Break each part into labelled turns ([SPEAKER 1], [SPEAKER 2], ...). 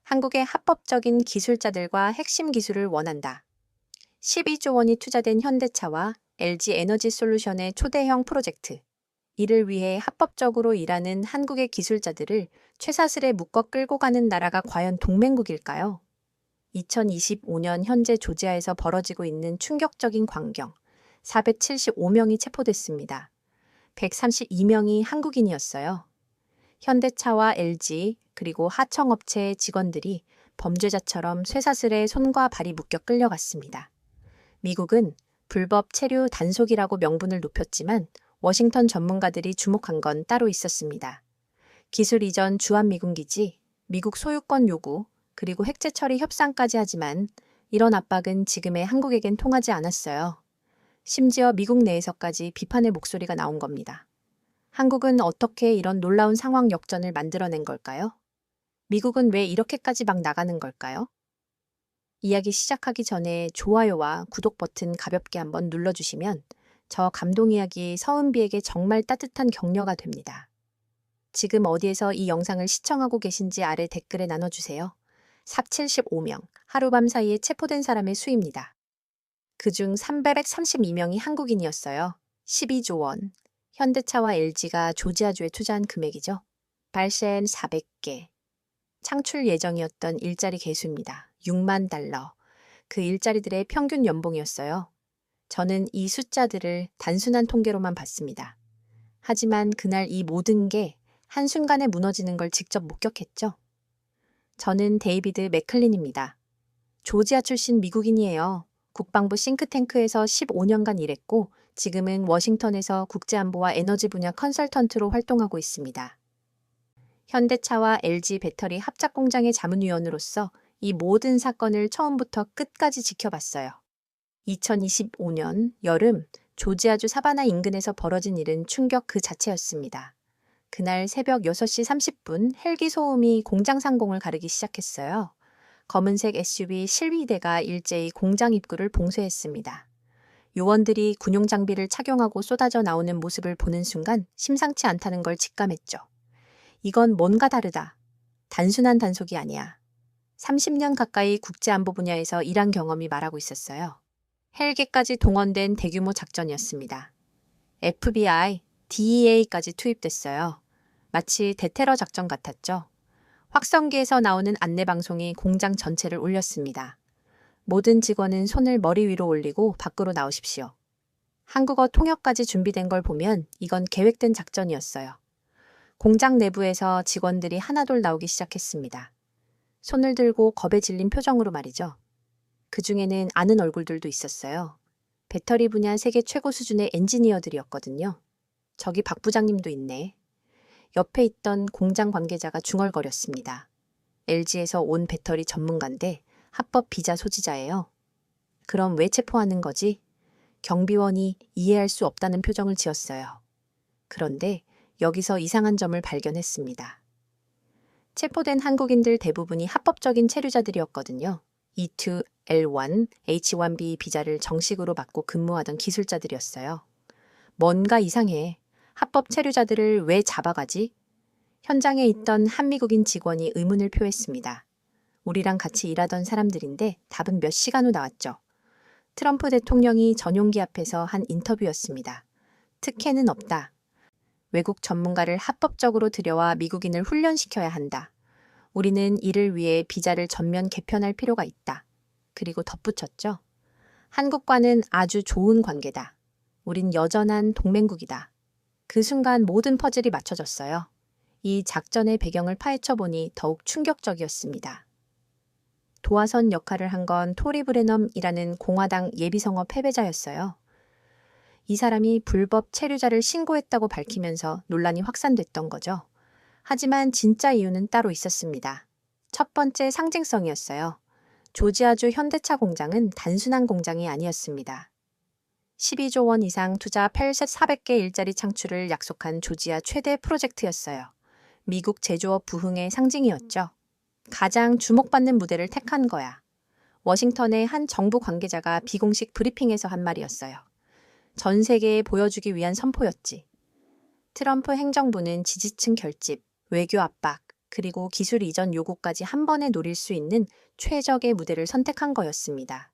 [SPEAKER 1] 한국의 합법적인 기술자들과 핵심 기술을 원한다. 12조 원이 투자된 현대차와 LG 에너지 솔루션의 초대형 프로젝트. 이를 위해 합법적으로 일하는 한국의 기술자들을 쇠사슬에 묶어 끌고 가는 나라가 과연 동맹국일까요? 2025년 현재 조지아에서 벌어지고 있는 충격적인 광경. 475명이 체포됐습니다. 132명이 한국인이었어요. 현대차와 LG 그리고 하청업체의 직원들이 범죄자처럼 쇠사슬에 손과 발이 묶여 끌려갔습니다. 미국은 불법 체류 단속이라고 명분을 높였지만 워싱턴 전문가들이 주목한 건 따로 있었습니다. 기술 이전 주한미군기지, 미국 소유권 요구, 그리고 핵제 처리 협상까지 하지만 이런 압박은 지금의 한국에겐 통하지 않았어요. 심지어 미국 내에서까지 비판의 목소리가 나온 겁니다. 한국은 어떻게 이런 놀라운 상황 역전을 만들어낸 걸까요? 미국은 왜 이렇게까지 막 나가는 걸까요? 이야기 시작하기 전에 좋아요와 구독 버튼 가볍게 한번 눌러주시면 저 감동 이야기 서은비에게 정말 따뜻한 격려가 됩니다. 지금 어디에서 이 영상을 시청하고 계신지 아래 댓글에 나눠주세요. 삽 75명, 하루밤 사이에 체포된 사람의 수입니다. 그중 332명이 한국인이었어요. 12조 원. 현대차와 LG가 조지아주에 투자한 금액이죠. 발생 400개. 창출 예정이었던 일자리 개수입니다. 6만 달러. 그 일자리들의 평균 연봉이었어요. 저는 이 숫자들을 단순한 통계로만 봤습니다. 하지만 그날 이 모든 게 한순간에 무너지는 걸 직접 목격했죠. 저는 데이비드 맥클린입니다. 조지아 출신 미국인이에요. 국방부 싱크탱크에서 15년간 일했고 지금은 워싱턴에서 국제안보와 에너지 분야 컨설턴트로 활동하고 있습니다. 현대차와 LG 배터리 합작 공장의 자문위원으로서 이 모든 사건을 처음부터 끝까지 지켜봤어요. 2025년 여름 조지아주 사바나 인근에서 벌어진 일은 충격 그 자체였습니다. 그날 새벽 6시 30분 헬기 소음이 공장 상공을 가르기 시작했어요. 검은색 SUV 실위대가 일제히 공장 입구를 봉쇄했습니다. 요원들이 군용 장비를 착용하고 쏟아져 나오는 모습을 보는 순간 심상치 않다는 걸 직감했죠. 이건 뭔가 다르다. 단순한 단속이 아니야. 30년 가까이 국제안보 분야에서 일한 경험이 말하고 있었어요. 헬기까지 동원된 대규모 작전이었습니다. FBI, DEA까지 투입됐어요. 마치 대테러 작전 같았죠. 확성기에서 나오는 안내방송이 공장 전체를 울렸습니다. 모든 직원은 손을 머리 위로 올리고 밖으로 나오십시오. 한국어 통역까지 준비된 걸 보면 이건 계획된 작전이었어요. 공장 내부에서 직원들이 하나둘 나오기 시작했습니다. 손을 들고 겁에 질린 표정으로 말이죠. 그 중에는 아는 얼굴들도 있었어요. 배터리 분야 세계 최고 수준의 엔지니어들이었거든요. 저기 박 부장님도 있네. 옆에 있던 공장 관계자가 중얼거렸습니다. LG에서 온 배터리 전문가인데 합법 비자 소지자예요. 그럼 왜 체포하는 거지? 경비원이 이해할 수 없다는 표정을 지었어요. 그런데 여기서 이상한 점을 발견했습니다. 체포된 한국인들 대부분이 합법적인 체류자들이었거든요. E2, L1, H1B 비자를 정식으로 받고 근무하던 기술자들이었어요. 뭔가 이상해. 합법 체류자들을 왜 잡아가지? 현장에 있던 한미국인 직원이 의문을 표했습니다. 우리랑 같이 일하던 사람들인데 답은 몇 시간 후 나왔죠. 트럼프 대통령이 전용기 앞에서 한 인터뷰였습니다. 특혜는 없다. 외국 전문가를 합법적으로 들여와 미국인을 훈련시켜야 한다. 우리는 이를 위해 비자를 전면 개편할 필요가 있다. 그리고 덧붙였죠. 한국과는 아주 좋은 관계다. 우린 여전한 동맹국이다. 그 순간 모든 퍼즐이 맞춰졌어요. 이 작전의 배경을 파헤쳐보니 더욱 충격적이었습니다. 도화선 역할을 한 건 토리 브레넘이라는 공화당 예비선거 패배자였어요. 이 사람이 불법 체류자를 신고했다고 밝히면서 논란이 확산됐던 거죠. 하지만 진짜 이유는 따로 있었습니다. 첫 번째 상징성이었어요. 조지아주 현대차 공장은 단순한 공장이 아니었습니다. 12조 원 이상 투자 8,400개 일자리 창출을 약속한 조지아 최대 프로젝트였어요. 미국 제조업 부흥의 상징이었죠. 가장 주목받는 무대를 택한 거야. 워싱턴의 한 정부 관계자가 비공식 브리핑에서 한 말이었어요. 전 세계에 보여주기 위한 선포였지. 트럼프 행정부는 지지층 결집, 외교 압박, 그리고 기술 이전 요구까지 한 번에 노릴 수 있는 최적의 무대를 선택한 거였습니다.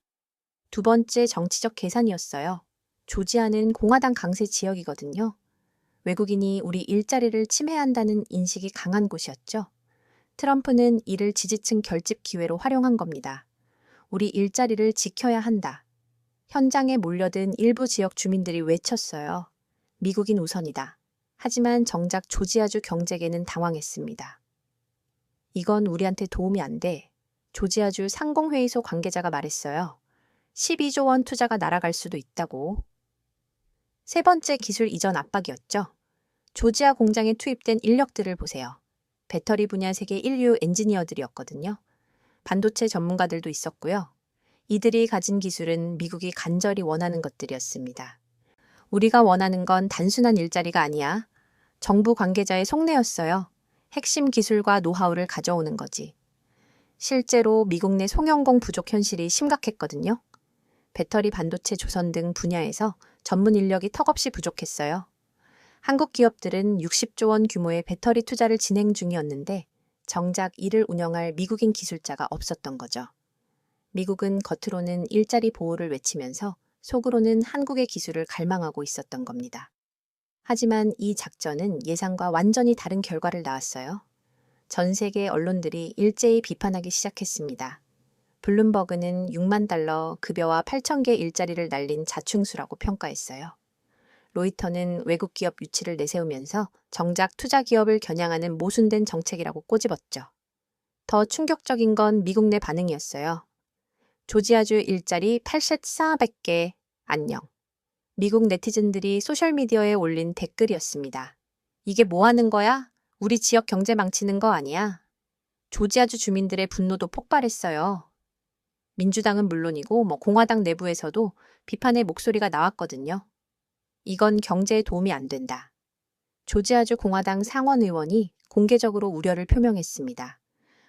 [SPEAKER 1] 두 번째 정치적 계산이었어요. 조지아는 공화당 강세 지역이거든요. 외국인이 우리 일자리를 침해한다는 인식이 강한 곳이었죠. 트럼프는 이를 지지층 결집 기회로 활용한 겁니다. 우리 일자리를 지켜야 한다. 현장에 몰려든 일부 지역 주민들이 외쳤어요. 미국인 우선이다. 하지만 정작 조지아주 경제계는 당황했습니다. 이건 우리한테 도움이 안 돼. 조지아주 상공회의소 관계자가 말했어요. 12조 원 투자가 날아갈 수도 있다고. 세 번째 기술 이전 압박이었죠. 조지아 공장에 투입된 인력들을 보세요. 배터리 분야 세계 인류 엔지니어들이었거든요. 반도체 전문가들도 있었고요. 이들이 가진 기술은 미국이 간절히 원하는 것들이었습니다. 우리가 원하는 건 단순한 일자리가 아니야. 정부 관계자의 속내였어요. 핵심 기술과 노하우를 가져오는 거지. 실제로 미국 내 송영공 부족 현실이 심각했거든요. 배터리 반도체 조선 등 분야에서 전문 인력이 턱없이 부족했어요. 한국 기업들은 60조 원 규모의 배터리 투자를 진행 중이었는데 정작 이를 운영할 미국인 기술자가 없었던 거죠. 미국은 겉으로는 일자리 보호를 외치면서 속으로는 한국의 기술을 갈망하고 있었던 겁니다. 하지만 이 작전은 예상과 완전히 다른 결과를 낳았어요. 전 세계 언론들이 일제히 비판하기 시작했습니다. 블룸버그는 6만 달러 급여와 8천 개 일자리를 날린 자충수라고 평가했어요. 로이터는 외국 기업 유치를 내세우면서 정작 투자 기업을 겨냥하는 모순된 정책이라고 꼬집었죠. 더 충격적인 건 미국 내 반응이었어요. 조지아주 일자리 8,400개 안녕. 미국 네티즌들이 소셜미디어에 올린 댓글이었습니다. 이게 뭐 하는 거야? 우리 지역 경제 망치는 거 아니야? 조지아주 주민들의 분노도 폭발했어요. 민주당은 물론이고 공화당 내부에서도 비판의 목소리가 나왔거든요. 이건 경제에 도움이 안 된다. 조지아주 공화당 상원 의원이 공개적으로 우려를 표명했습니다.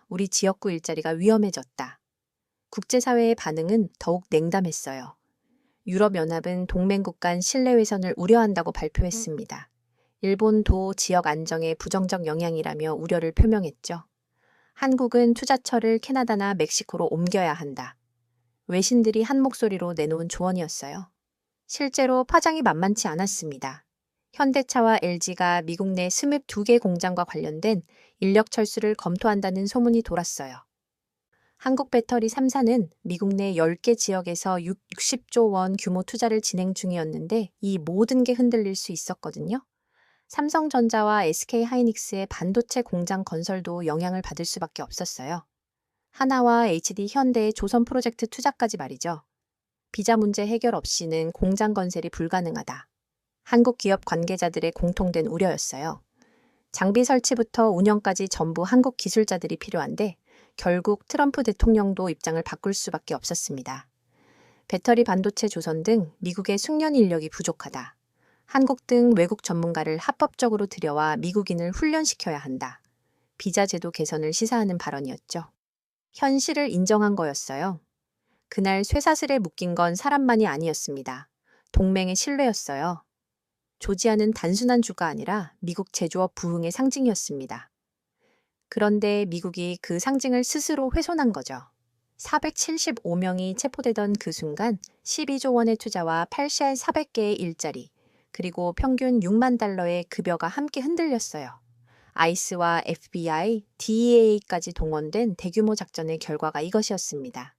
[SPEAKER 1] 우리 지역구 일자리가 위험해졌다. 국제사회의 반응은 더욱 냉담했어요. 유럽연합은 동맹국 간 신뢰훼손을 우려한다고 발표했습니다. 일본도 지역 안정에 부정적 영향이라며 우려를 표명했죠. 한국은 투자처를 캐나다나 멕시코로 옮겨야 한다. 외신들이 한 목소리로 내놓은 조언이었어요. 실제로 파장이 만만치 않았습니다. 현대차와 LG가 미국 내 22개 공장과 관련된 인력 철수를 검토한다는 소문이 돌았어요. 한국배터리 3사는 미국 내 10개 지역에서 60조 원 규모 투자를 진행 중이었는데 이 모든 게 흔들릴 수 있었거든요. 삼성전자와 SK하이닉스의 반도체 공장 건설도 영향을 받을 수밖에 없었어요. 하나와 HD 현대의 조선 프로젝트 투자까지 말이죠. 비자 문제 해결 없이는 공장 건설이 불가능하다. 한국 기업 관계자들의 공통된 우려였어요. 장비 설치부터 운영까지 전부 한국 기술자들이 필요한데 결국 트럼프 대통령도 입장을 바꿀 수밖에 없었습니다. 배터리 반도체 조선 등 미국의 숙련 인력이 부족하다. 한국 등 외국 전문가를 합법적으로 들여와 미국인을 훈련시켜야 한다. 비자 제도 개선을 시사하는 발언이었죠. 현실을 인정한 거였어요. 그날 쇠사슬에 묶인 건 사람만이 아니었습니다. 동맹의 신뢰였어요. 조지아는 단순한 주가 아니라 미국 제조업 부흥의 상징이었습니다. 그런데 미국이 그 상징을 스스로 훼손한 거죠. 475명이 체포되던 그 순간 12조 원의 투자와 8,400개의 일자리, 그리고 평균 6만 달러의 급여가 함께 흔들렸어요. 아이스와 FBI, DEA까지 동원된 대규모 작전의 결과가 이것이었습니다.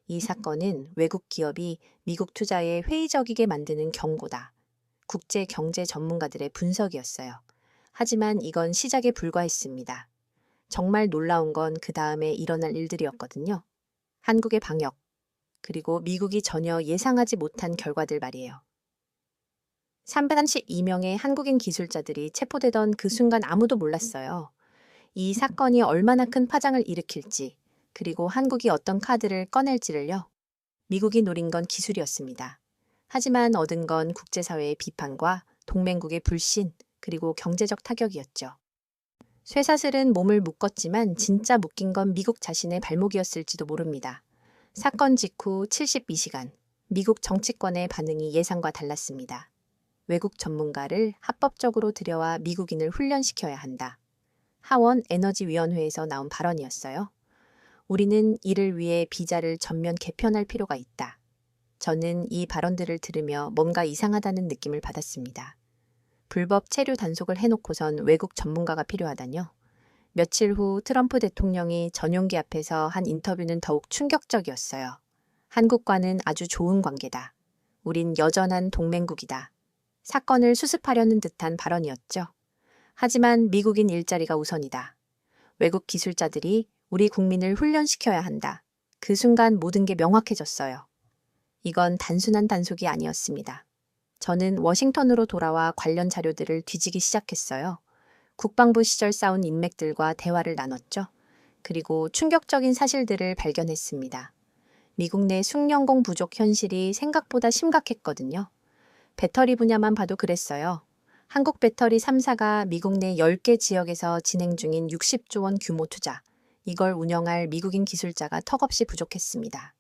[SPEAKER 1] 이 사건은 외국 기업이 미국 투자에 회의적이게 만드는 경고다. 국제 경제 전문가들의 분석이었어요. 하지만 이건 시작에 불과했습니다. 정말 놀라운 건 그 다음에 일어날 일들이었거든요. 한국의 방역, 그리고 미국이 전혀 예상하지 못한 결과들 말이에요. 332명의 한국인 기술자들이 체포되던 그 순간 아무도 몰랐어요. 이 사건이 얼마나 큰 파장을 일으킬지, 그리고 한국이 어떤 카드를 꺼낼지를요. 미국이 노린 건 기술이었습니다. 하지만 얻은 건 국제사회의 비판과 동맹국의 불신, 그리고 경제적 타격이었죠. 쇠사슬은 몸을 묶었지만 진짜 묶인 건 미국 자신의 발목이었을지도 모릅니다. 사건 직후 72시간, 미국 정치권의 반응이 예상과 달랐습니다. 외국 전문가를 합법적으로 들여와 미국인을 훈련시켜야 한다. 하원 에너지위원회에서 나온 발언이었어요. 우리는 이를 위해 비자를 전면 개편할 필요가 있다. 저는 이 발언들을 들으며 뭔가 이상하다는 느낌을 받았습니다. 불법 체류 단속을 해놓고선 외국 전문가가 필요하다뇨? 며칠 후 트럼프 대통령이 전용기 앞에서 한 인터뷰는 더욱 충격적이었어요. 한국과는 아주 좋은 관계다. 우린 여전한 동맹국이다. 사건을 수습하려는 듯한 발언이었죠. 하지만 미국인 일자리가 우선이다. 외국 기술자들이 우리 국민을 훈련시켜야 한다. 그 순간 모든 게 명확해졌어요. 이건 단순한 단속이 아니었습니다. 저는 워싱턴으로 돌아와 관련 자료들을 뒤지기 시작했어요. 국방부 시절 쌓은 인맥들과 대화를 나눴죠. 그리고 충격적인 사실들을 발견했습니다. 미국 내 숙련공 부족 현실이 생각보다 심각했거든요. 배터리 분야만 봐도 그랬어요. 한국 배터리 3사가 미국 내 10개 지역에서 진행 중인 60조 원 규모 투자. 이걸 운영할 미국인 기술자가 턱없이 부족했습니다.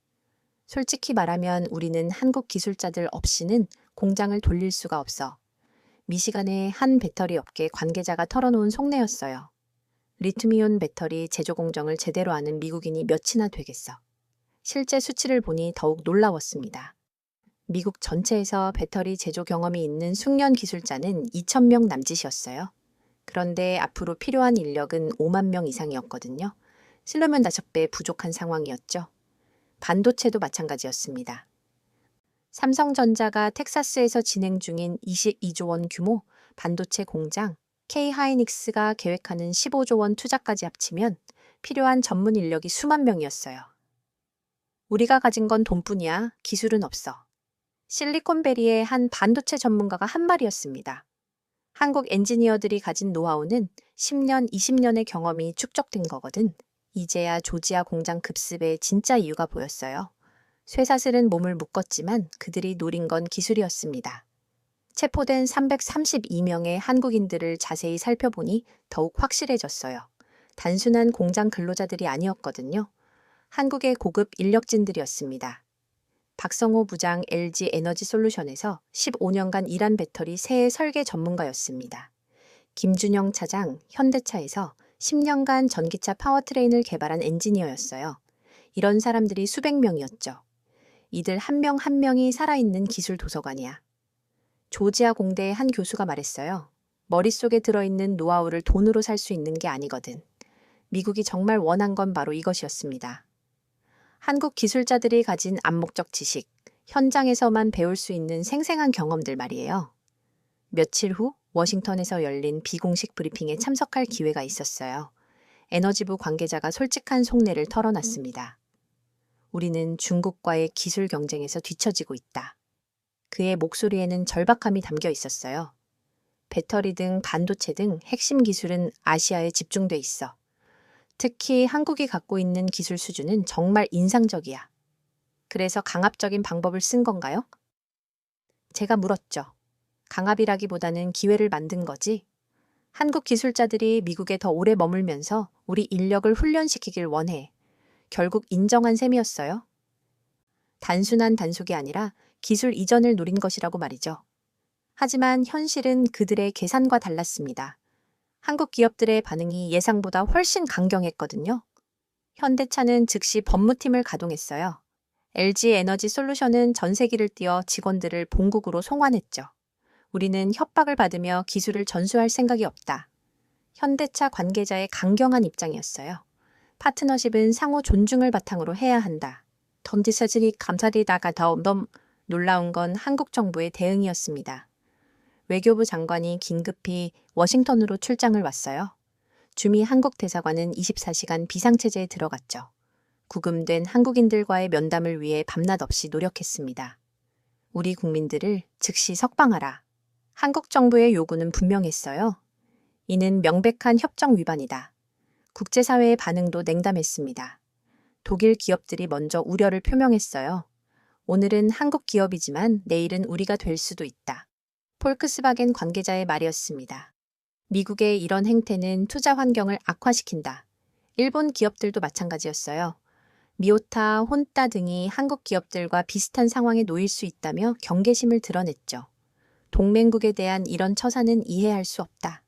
[SPEAKER 1] 솔직히 말하면 우리는 한국 기술자들 없이는 공장을 돌릴 수가 없어. 미시간의 한 배터리 업계 관계자가 털어놓은 속내였어요. 리튬이온 배터리 제조 공정을 제대로 아는 미국인이 몇이나 되겠어. 실제 수치를 보니 더욱 놀라웠습니다. 미국 전체에서 배터리 제조 경험이 있는 숙련 기술자는 2,000명 남짓이었어요. 그런데 앞으로 필요한 인력은 5만 명 이상이었거든요. 쓰려면 5배 부족한 상황이었죠. 반도체도 마찬가지였습니다. 삼성전자가 텍사스에서 진행 중인 22조 원 규모 반도체 공장, K-하이닉스가 계획하는 15조 원 투자까지 합치면 필요한 전문 인력이 수만 명이었어요. 우리가 가진 건 돈뿐이야. 기술은 없어. 실리콘밸리의 한 반도체 전문가가 한 말이었습니다. 한국 엔지니어들이 가진 노하우는 10년, 20년의 경험이 축적된 거거든. 이제야 조지아 공장 급습의 진짜 이유가 보였어요. 쇠사슬은 몸을 묶었지만 그들이 노린 건 기술이었습니다. 체포된 332명의 한국인들을 자세히 살펴보니 더욱 확실해졌어요. 단순한 공장 근로자들이 아니었거든요. 한국의 고급 인력진들이었습니다. 박성호 부장 LG 에너지 솔루션에서 15년간 일한 배터리 새 설계 전문가였습니다. 김준영 차장 현대차에서 10년간 전기차 파워트레인을 개발한 엔지니어였어요. 이런 사람들이 수백 명이었죠. 이들 한 명 한 명이 살아있는 기술 도서관이야. 조지아 공대의 한 교수가 말했어요. 머릿속에 들어있는 노하우를 돈으로 살 수 있는 게 아니거든. 미국이 정말 원한 건 바로 이것이었습니다. 한국 기술자들이 가진 암묵적 지식, 현장에서만 배울 수 있는 생생한 경험들 말이에요. 며칠 후 워싱턴에서 열린 비공식 브리핑에 참석할 기회가 있었어요. 에너지부 관계자가 솔직한 속내를 털어놨습니다. 우리는 중국과의 기술 경쟁에서 뒤처지고 있다. 그의 목소리에는 절박함이 담겨 있었어요. 배터리 등 반도체 등 핵심 기술은 아시아에 집중돼 있어. 특히 한국이 갖고 있는 기술 수준은 정말 인상적이야. 그래서 강압적인 방법을 쓴 건가요? 제가 물었죠. 강압이라기보다는 기회를 만든 거지. 한국 기술자들이 미국에 더 오래 머물면서 우리 인력을 훈련시키길 원해. 결국 인정한 셈이었어요. 단순한 단속이 아니라 기술 이전을 노린 것이라고 말이죠. 하지만 현실은 그들의 계산과 달랐습니다. 한국 기업들의 반응이 예상보다 훨씬 강경했거든요. 현대차는 즉시 법무팀을 가동했어요. LG 에너지 솔루션은 전세기를 띄워 직원들을 본국으로 송환했죠. 우리는 협박을 받으며 기술을 전수할 생각이 없다. 현대차 관계자의 강경한 입장이었어요. 파트너십은 상호 존중을 바탕으로 해야 한다. 덤지사진이 감사리다가 더 놀라운 건 한국 정부의 대응이었습니다. 외교부 장관이 긴급히 워싱턴으로 출장을 왔어요. 주미 한국 대사관은 24시간 비상체제에 들어갔죠. 구금된 한국인들과의 면담을 위해 밤낮 없이 노력했습니다. 우리 국민들을 즉시 석방하라. 한국 정부의 요구는 분명했어요. 이는 명백한 협정 위반이다. 국제사회의 반응도 냉담했습니다. 독일 기업들이 먼저 우려를 표명했어요. 오늘은 한국 기업이지만 내일은 우리가 될 수도 있다. 폴크스바겐 관계자의 말이었습니다. 미국의 이런 행태는 투자 환경을 악화시킨다. 일본 기업들도 마찬가지였어요. 미오타, 혼따 등이 한국 기업들과 비슷한 상황에 놓일 수 있다며 경계심을 드러냈죠. 동맹국에 대한 이런 처사는 이해할 수 없다.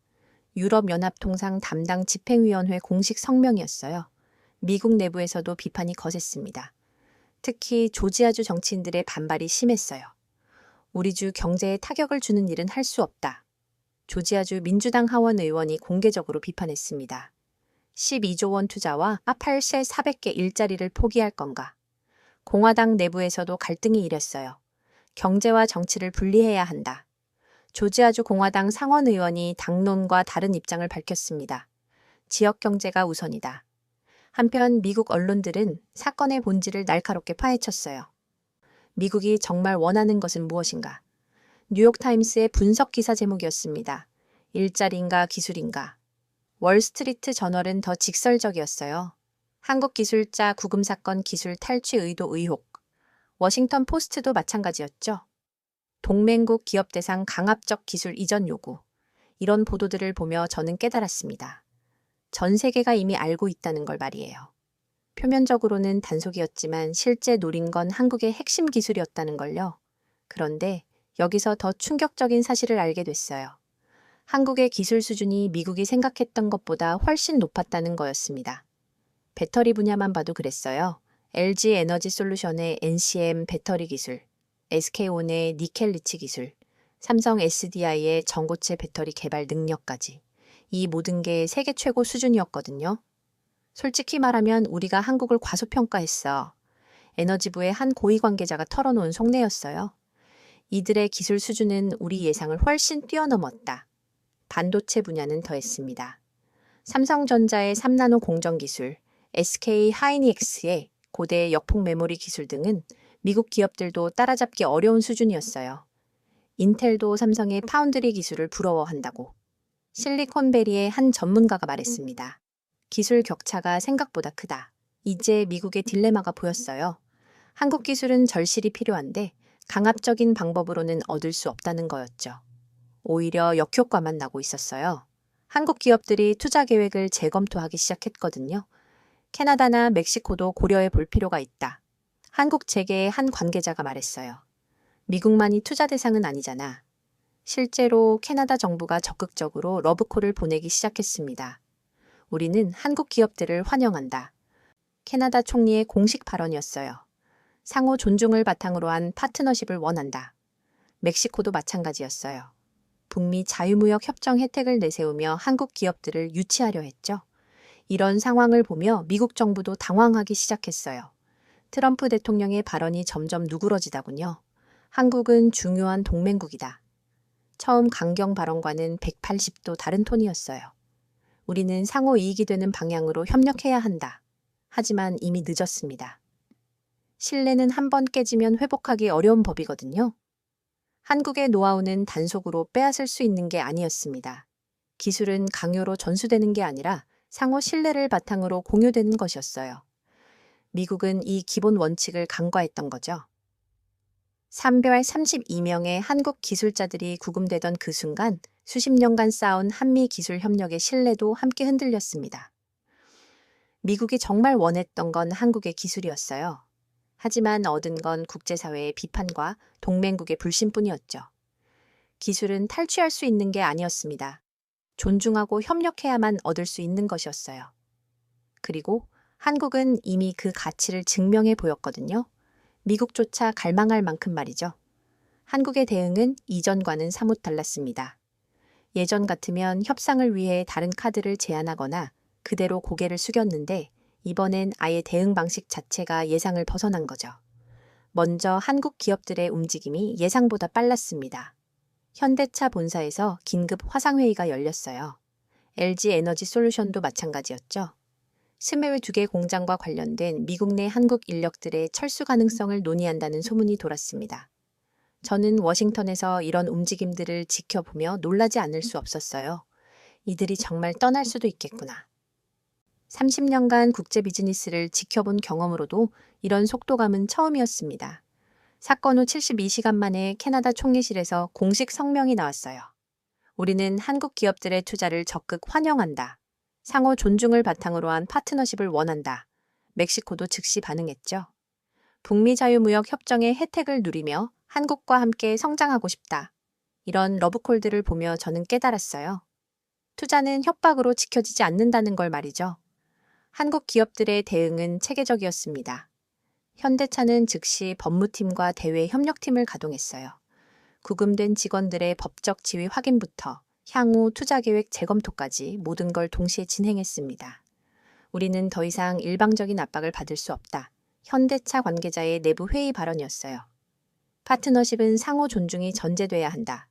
[SPEAKER 1] 유럽연합통상 담당 집행위원회 공식 성명이었어요. 미국 내부에서도 비판이 거셌습니다. 특히 조지아주 정치인들의 반발이 심했어요. 우리주 경제에 타격을 주는 일은 할 수 없다. 조지아주 민주당 하원 의원이 공개적으로 비판했습니다. 12조 원 투자와 8세 400개 일자리를 포기할 건가? 공화당 내부에서도 갈등이 일었어요. 경제와 정치를 분리해야 한다. 조지아주 공화당 상원 의원이 당론과 다른 입장을 밝혔습니다. 지역 경제가 우선이다. 한편 미국 언론들은 사건의 본질을 날카롭게 파헤쳤어요. 미국이 정말 원하는 것은 무엇인가? 뉴욕타임스의 분석 기사 제목이었습니다. 일자리인가 기술인가? 월스트리트 저널은 더 직설적이었어요. 한국 기술자 구금 사건 기술 탈취 의도 의혹. 워싱턴 포스트도 마찬가지였죠. 동맹국 기업 대상 강압적 기술 이전 요구. 이런 보도들을 보며 저는 깨달았습니다. 전 세계가 이미 알고 있다는 걸 말이에요. 표면적으로는 단속이었지만 실제 노린 건 한국의 핵심 기술이었다는 걸요. 그런데 여기서 더 충격적인 사실을 알게 됐어요. 한국의 기술 수준이 미국이 생각했던 것보다 훨씬 높았다는 거였습니다. 배터리 분야만 봐도 그랬어요. LG 에너지 솔루션의 NCM 배터리 기술, SK온의 니켈 리치 기술, 삼성 SDI의 전고체 배터리 개발 능력까지. 이 모든 게 세계 최고 수준이었거든요. 솔직히 말하면 우리가 한국을 과소평가했어. 에너지부의 한 고위 관계자가 털어놓은 속내였어요. 이들의 기술 수준은 우리 예상을 훨씬 뛰어넘었다. 반도체 분야는 더했습니다. 삼성전자의 3나노 공정 기술, SK 하이닉스의 고대 역폭 메모리 기술 등은 미국 기업들도 따라잡기 어려운 수준이었어요. 인텔도 삼성의 파운드리 기술을 부러워한다고. 실리콘밸리의 한 전문가가 말했습니다. 기술 격차가 생각보다 크다. 이제 미국의 딜레마가 보였어요. 한국 기술은 절실히 필요한데 강압적인 방법으로는 얻을 수 없다는 거였죠. 오히려 역효과만 나고 있었어요. 한국 기업들이 투자 계획을 재검토하기 시작했거든요. 캐나다나 멕시코도 고려해 볼 필요가 있다. 한국 재계의 한 관계자가 말했어요. 미국만이 투자 대상은 아니잖아. 실제로 캐나다 정부가 적극적으로 러브콜을 보내기 시작했습니다. 우리는 한국 기업들을 환영한다. 캐나다 총리의 공식 발언이었어요. 상호 존중을 바탕으로 한 파트너십을 원한다. 멕시코도 마찬가지였어요. 북미 자유무역 협정 혜택을 내세우며 한국 기업들을 유치하려 했죠. 이런 상황을 보며 미국 정부도 당황하기 시작했어요. 트럼프 대통령의 발언이 점점 누그러지다군요. 한국은 중요한 동맹국이다. 처음 강경 발언과는 180도 다른 톤이었어요. 우리는 상호 이익이 되는 방향으로 협력해야 한다. 하지만 이미 늦었습니다. 신뢰는 한 번 깨지면 회복하기 어려운 법이거든요. 한국의 노하우는 단속으로 빼앗을 수 있는 게 아니었습니다. 기술은 강요로 전수되는 게 아니라 상호 신뢰를 바탕으로 공유되는 것이었어요. 미국은 이 기본 원칙을 간과했던 거죠. 332명의 한국 기술자들이 구금되던 그 순간 수십 년간 쌓아온 한미 기술 협력의 신뢰도 함께 흔들렸습니다. 미국이 정말 원했던 건 한국의 기술이었어요. 하지만 얻은 건 국제사회의 비판과 동맹국의 불신뿐이었죠. 기술은 탈취할 수 있는 게 아니었습니다. 존중하고 협력해야만 얻을 수 있는 것이었어요. 그리고 한국은 이미 그 가치를 증명해 보였거든요. 미국조차 갈망할 만큼 말이죠. 한국의 대응은 이전과는 사뭇 달랐습니다. 예전 같으면 협상을 위해 다른 카드를 제안하거나 그대로 고개를 숙였는데 이번엔 아예 대응 방식 자체가 예상을 벗어난 거죠. 먼저 한국 기업들의 움직임이 예상보다 빨랐습니다. 현대차 본사에서 긴급 화상회의가 열렸어요. LG 에너지 솔루션도 마찬가지였죠. 스메웨 2개 공장과 관련된 미국 내 한국 인력들의 철수 가능성을 논의한다는 소문이 돌았습니다. 저는 워싱턴에서 이런 움직임들을 지켜보며 놀라지 않을 수 없었어요. 이들이 정말 떠날 수도 있겠구나. 30년간 국제 비즈니스를 지켜본 경험으로도 이런 속도감은 처음이었습니다. 사건 후 72시간 만에 캐나다 총리실에서 공식 성명이 나왔어요. 우리는 한국 기업들의 투자를 적극 환영한다. 상호 존중을 바탕으로 한 파트너십을 원한다. 멕시코도 즉시 반응했죠. 북미 자유무역 협정의 혜택을 누리며 한국과 함께 성장하고 싶다. 이런 러브콜들을 보며 저는 깨달았어요. 투자는 협박으로 지켜지지 않는다는 걸 말이죠. 한국 기업들의 대응은 체계적이었습니다. 현대차는 즉시 법무팀과 대외 협력팀을 가동했어요. 구금된 직원들의 법적 지위 확인부터 향후 투자 계획 재검토까지 모든 걸 동시에 진행했습니다. 우리는 더 이상 일방적인 압박을 받을 수 없다. 현대차 관계자의 내부 회의 발언이었어요. 파트너십은 상호 존중이 전제돼야 한다.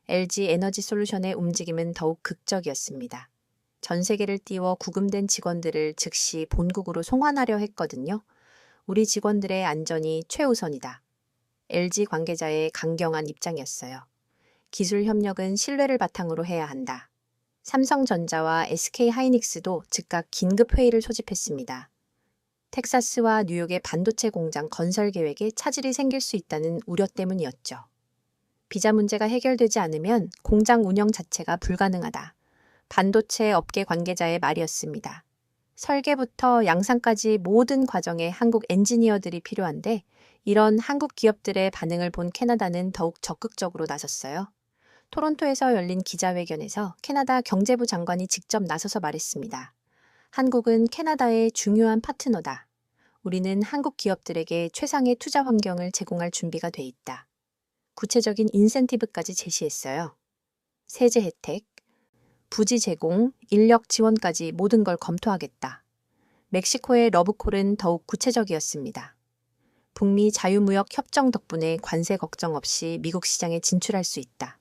[SPEAKER 1] LG 에너지 솔루션의 움직임은 더욱 극적이었습니다. 전 세계를 띄워 구금된 직원들을 즉시 본국으로 송환하려 했거든요. 우리 직원들의 안전이 최우선이다. LG 관계자의 강경한 입장이었어요. 기술 협력은 신뢰를 바탕으로 해야 한다. 삼성전자와 SK하이닉스도 즉각 긴급 회의를 소집했습니다. 텍사스와 뉴욕의 반도체 공장 건설 계획에 차질이 생길 수 있다는 우려 때문이었죠. 비자 문제가 해결되지 않으면 공장 운영 자체가 불가능하다. 반도체 업계 관계자의 말이었습니다. 설계부터 양산까지 모든 과정에 한국 엔지니어들이 필요한데 이런 한국 기업들의 반응을 본 캐나다는 더욱 적극적으로 나섰어요. 토론토에서 열린 기자회견에서 캐나다 경제부 장관이 직접 나서서 말했습니다. 한국은 캐나다의 중요한 파트너다. 우리는 한국 기업들에게 최상의 투자 환경을 제공할 준비가 돼 있다. 구체적인 인센티브까지 제시했어요. 세제 혜택, 부지 제공, 인력 지원까지 모든 걸 검토하겠다. 멕시코의 러브콜은 더욱 구체적이었습니다. 북미 자유무역 협정 덕분에 관세 걱정 없이 미국 시장에 진출할 수 있다.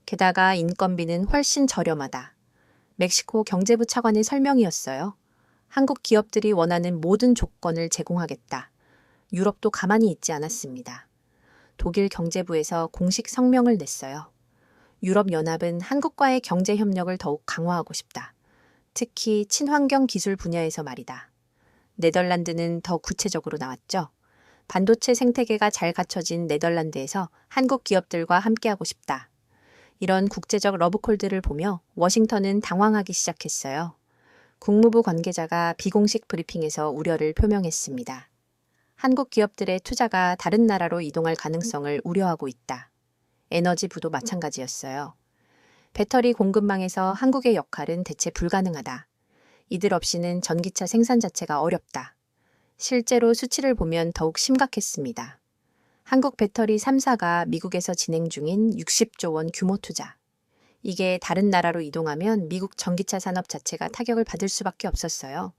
[SPEAKER 1] 게다가 인건비는 훨씬 저렴하다. 멕시코 경제부 차관의 설명이었어요. 한국 기업들이 원하는 모든 조건을 제공하겠다. 유럽도 가만히 있지 않았습니다. 독일 경제부에서 공식 성명을 냈어요. 유럽연합은 한국과의 경제 협력을 더욱 강화하고 싶다. 특히 친환경 기술 분야에서 말이다. 네덜란드는 더 구체적으로 나왔죠. 반도체 생태계가 잘 갖춰진 네덜란드에서 한국 기업들과 함께하고 싶다. 이런 국제적 러브콜들을 보며 워싱턴은 당황하기 시작했어요. 국무부 관계자가 비공식 브리핑에서 우려를 표명했습니다. 한국 기업들의 투자가 다른 나라로 이동할 가능성을 우려하고 있다. 에너지부도 마찬가지였어요. 배터리 공급망에서 한국의 역할은 대체 불가능하다. 이들 없이는 전기차 생산 자체가 어렵다. 실제로 수치를 보면 더욱 심각했습니다. 한국 배터리 3사가 미국에서 진행 중인 60조 원 규모 투자. 이게 다른 나라로 이동하면 미국 전기차 산업 자체가 타격을 받을 수밖에 없었어요.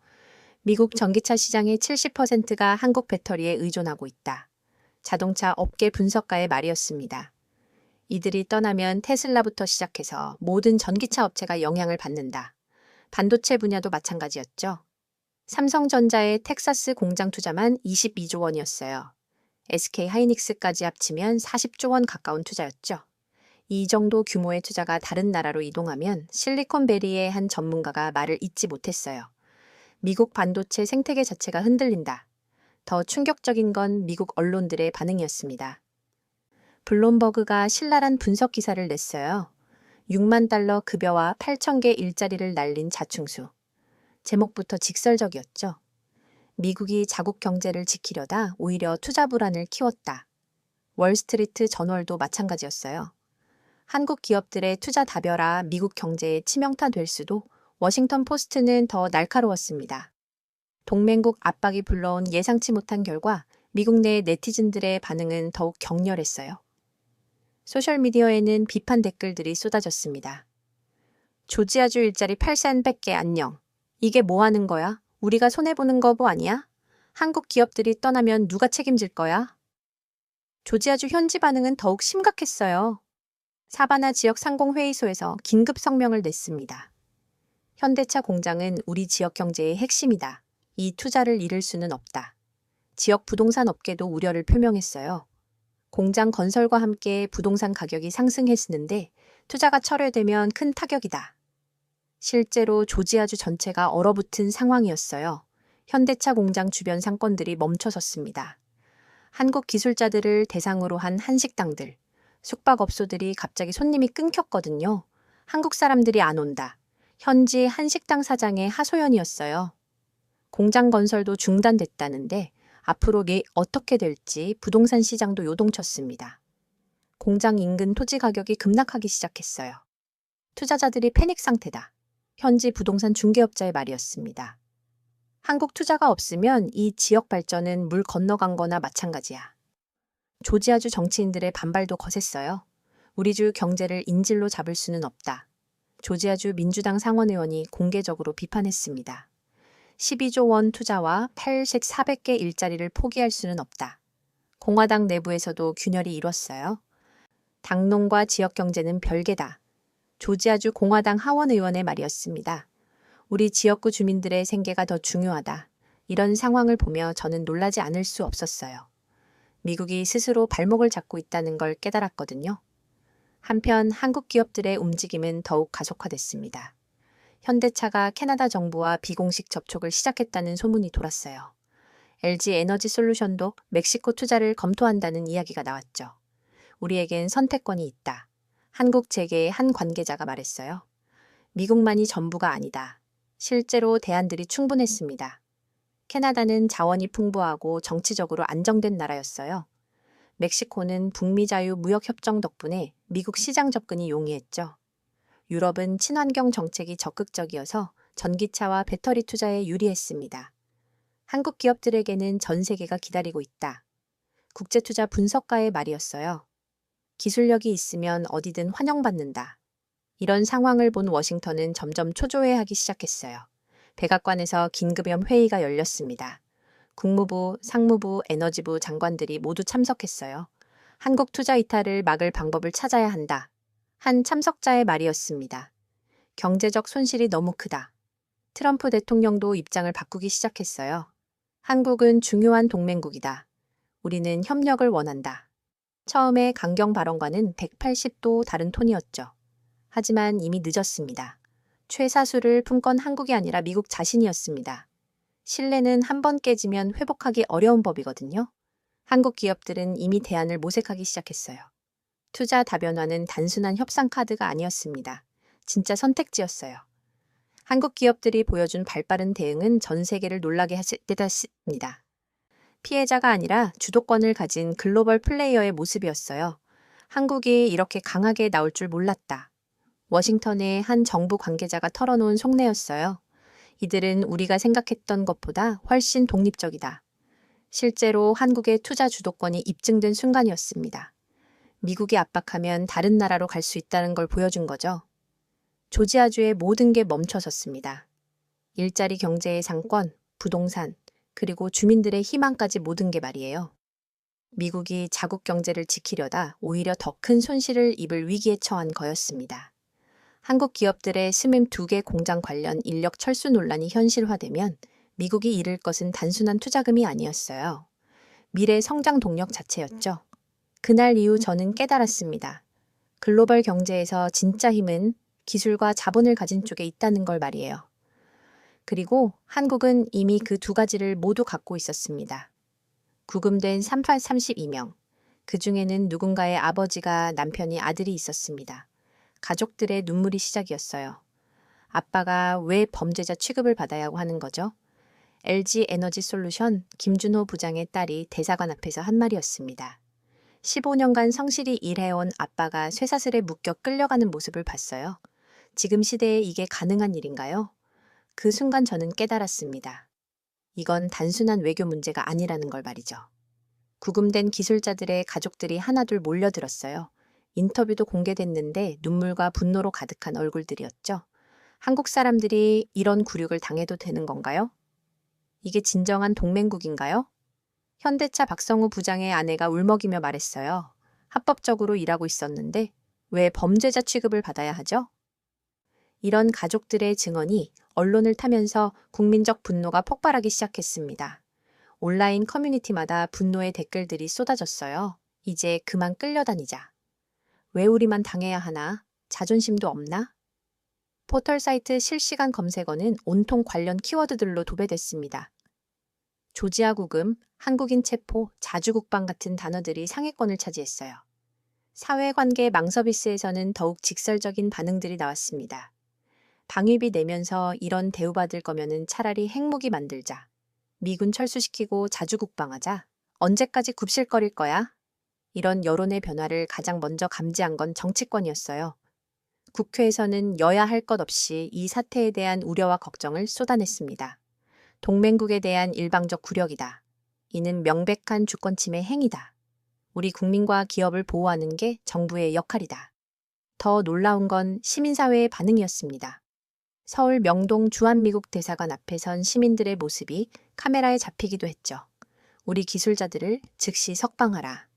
[SPEAKER 1] 미국 전기차 시장의 70%가 한국 배터리에 의존하고 있다. 자동차 업계 분석가의 말이었습니다. 이들이 떠나면 테슬라부터 시작해서 모든 전기차 업체가 영향을 받는다. 반도체 분야도 마찬가지였죠. 삼성전자의 텍사스 공장 투자만 22조 원이었어요. SK하이닉스까지 합치면 40조 원 가까운 투자였죠. 이 정도 규모의 투자가 다른 나라로 이동하면 실리콘밸리의 한 전문가가 말을 잇지 못했어요. 미국 반도체 생태계 자체가 흔들린다. 더 충격적인 건 미국 언론들의 반응이었습니다. 블룸버그가 신랄한 분석 기사를 냈어요. 6만 달러 급여와 8,000개 일자리를 날린 자충수. 제목부터 직설적이었죠. 미국이 자국 경제를 지키려다 오히려 투자 불안을 키웠다. 월스트리트 저널도 마찬가지였어요. 한국 기업들의 투자 다벼라 미국 경제에 치명타 될 수도 워싱턴 포스트는 더 날카로웠습니다. 동맹국 압박이 불러온 예상치 못한 결과 미국 내 네티즌들의 반응은 더욱 격렬했어요. 소셜미디어에는 비판 댓글들이 쏟아졌습니다. 조지아주 일자리 8,300개 안녕. 이게 뭐 하는 거야? 우리가 손해보는 거 뭐 아니야? 한국 기업들이 떠나면 누가 책임질 거야? 조지아주 현지 반응은 더욱 심각했어요. 사바나 지역 상공회의소에서 긴급 성명을 냈습니다. 현대차 공장은 우리 지역 경제의 핵심이다. 이 투자를 잃을 수는 없다. 지역 부동산 업계도 우려를 표명했어요. 공장 건설과 함께 부동산 가격이 상승했는데 투자가 철회되면 큰 타격이다. 실제로 조지아주 전체가 얼어붙은 상황이었어요. 현대차 공장 주변 상권들이 멈춰섰습니다. 한국 기술자들을 대상으로 한 한식당들, 숙박업소들이 갑자기 손님이 끊겼거든요. 한국 사람들이 안 온다. 현지 한식당 사장의 하소연이었어요. 공장 건설도 중단됐다는데 앞으로 어떻게 될지 부동산 시장도 요동쳤습니다. 공장 인근 토지 가격이 급락하기 시작했어요. 투자자들이 패닉 상태다. 현지 부동산 중개업자의 말이었습니다. 한국 투자가 없으면 이 지역 발전은 물 건너간 거나 마찬가지야. 조지아주 정치인들의 반발도 거셌어요. 우리 주 경제를 인질로 잡을 수는 없다. 조지아주 민주당 상원의원이 공개적으로 비판했습니다. 12조 원 투자와 400개 일자리를 포기할 수는 없다. 공화당 내부에서도 균열이 일었어요. 당론과 지역 경제는 별개다. 조지아주 공화당 하원의원의 말이었습니다. 우리 지역구 주민들의 생계가 더 중요하다. 이런 상황을 보며 저는 놀라지 않을 수 없었어요. 미국이 스스로 발목을 잡고 있다는 걸 깨달았거든요. 한편 한국 기업들의 움직임은 더욱 가속화됐습니다. 현대차가 캐나다 정부와 비공식 접촉을 시작했다는 소문이 돌았어요. LG 에너지 솔루션도 멕시코 투자를 검토한다는 이야기가 나왔죠. 우리에겐 선택권이 있다. 한국 재계의 한 관계자가 말했어요. 미국만이 전부가 아니다. 실제로 대안들이 충분했습니다. 캐나다는 자원이 풍부하고 정치적으로 안정된 나라였어요. 멕시코는 북미 자유 무역 협정 덕분에 미국 시장 접근이 용이했죠. 유럽은 친환경 정책이 적극적이어서 전기차와 배터리 투자에 유리했습니다. 한국 기업들에게는 전 세계가 기다리고 있다. 국제투자 분석가의 말이었어요. 기술력이 있으면 어디든 환영받는다. 이런 상황을 본 워싱턴은 점점 초조해하기 시작했어요. 백악관에서 긴급염 회의가 열렸습니다. 국무부, 상무부, 에너지부 장관들이 모두 참석했어요. 한국 투자 이탈을 막을 방법을 찾아야 한다. 한 참석자의 말이었습니다. 경제적 손실이 너무 크다. 트럼프 대통령도 입장을 바꾸기 시작했어요. 한국은 중요한 동맹국이다. 우리는 협력을 원한다. 처음에 강경 발언과는 180도 다른 톤이었죠. 하지만 이미 늦었습니다. 최사수를 품건 한국이 아니라 미국 자신이었습니다. 신뢰는 한 번 깨지면 회복하기 어려운 법이거든요. 한국 기업들은 이미 대안을 모색하기 시작했어요. 투자 다변화는 단순한 협상 카드가 아니었습니다. 진짜 선택지였어요. 한국 기업들이 보여준 발빠른 대응은 전 세계를 놀라게 했습니다. 피해자가 아니라 주도권을 가진 글로벌 플레이어의 모습이었어요. 한국이 이렇게 강하게 나올 줄 몰랐다. 워싱턴의 한 정부 관계자가 털어놓은 속내였어요. 이들은 우리가 생각했던 것보다 훨씬 독립적이다. 실제로 한국의 투자 주도권이 입증된 순간이었습니다. 미국이 압박하면 다른 나라로 갈 수 있다는 걸 보여준 거죠. 조지아주의 모든 게 멈춰섰습니다. 일자리 경제의 상권, 부동산, 그리고 주민들의 희망까지 모든 게 말이에요. 미국이 자국 경제를 지키려다 오히려 더 큰 손실을 입을 위기에 처한 거였습니다. 한국 기업들의 스밈 2개 공장 관련 인력 철수 논란이 현실화되면 미국이 잃을 것은 단순한 투자금이 아니었어요. 미래 성장 동력 자체였죠. 그날 이후 저는 깨달았습니다. 글로벌 경제에서 진짜 힘은 기술과 자본을 가진 쪽에 있다는 걸 말이에요. 그리고 한국은 이미 그 두 가지를 모두 갖고 있었습니다. 구금된 3832명, 그 중에는 누군가의 아버지가 남편이 아들이 있었습니다. 가족들의 눈물이 시작이었어요. 아빠가 왜 범죄자 취급을 받아야 하는 거죠? LG 에너지 솔루션 김준호 부장의 딸이 대사관 앞에서 한 말이었습니다. 15년간 성실히 일해온 아빠가 쇠사슬에 묶여 끌려가는 모습을 봤어요. 지금 시대에 이게 가능한 일인가요? 그 순간 저는 깨달았습니다. 이건 단순한 외교 문제가 아니라는 걸 말이죠. 구금된 기술자들의 가족들이 하나둘 몰려들었어요. 인터뷰도 공개됐는데 눈물과 분노로 가득한 얼굴들이었죠. 한국 사람들이 이런 굴욕을 당해도 되는 건가요? 이게 진정한 동맹국인가요? 현대차 박성우 부장의 아내가 울먹이며 말했어요. 합법적으로 일하고 있었는데 왜 범죄자 취급을 받아야 하죠? 이런 가족들의 증언이 언론을 타면서 국민적 분노가 폭발하기 시작했습니다. 온라인 커뮤니티마다 분노의 댓글들이 쏟아졌어요. 이제 그만 끌려다니자. 왜 우리만 당해야 하나? 자존심도 없나? 포털 사이트 실시간 검색어는 온통 관련 키워드들로 도배됐습니다. 조지아 구금, 한국인 체포, 자주국방 같은 단어들이 상위권을 차지했어요. 사회관계 망서비스에서는 더욱 직설적인 반응들이 나왔습니다. 방위비 내면서 이런 대우받을 거면은 차라리 핵무기 만들자. 미군 철수시키고 자주국방하자. 언제까지 굽실거릴 거야? 이런 여론의 변화를 가장 먼저 감지한 건 정치권이었어요. 국회에서는 여야 할 것 없이 이 사태에 대한 우려와 걱정을 쏟아냈습니다. 동맹국에 대한 일방적 굴욕이다. 이는 명백한 주권 침해 행위다. 우리 국민과 기업을 보호하는 게 정부의 역할이다. 더 놀라운 건 시민사회의 반응이었습니다. 서울 명동 주한미국 대사관 앞에 선 시민들의 모습이 카메라에 잡히기도 했죠. 우리 기술자들을 즉시 석방하라.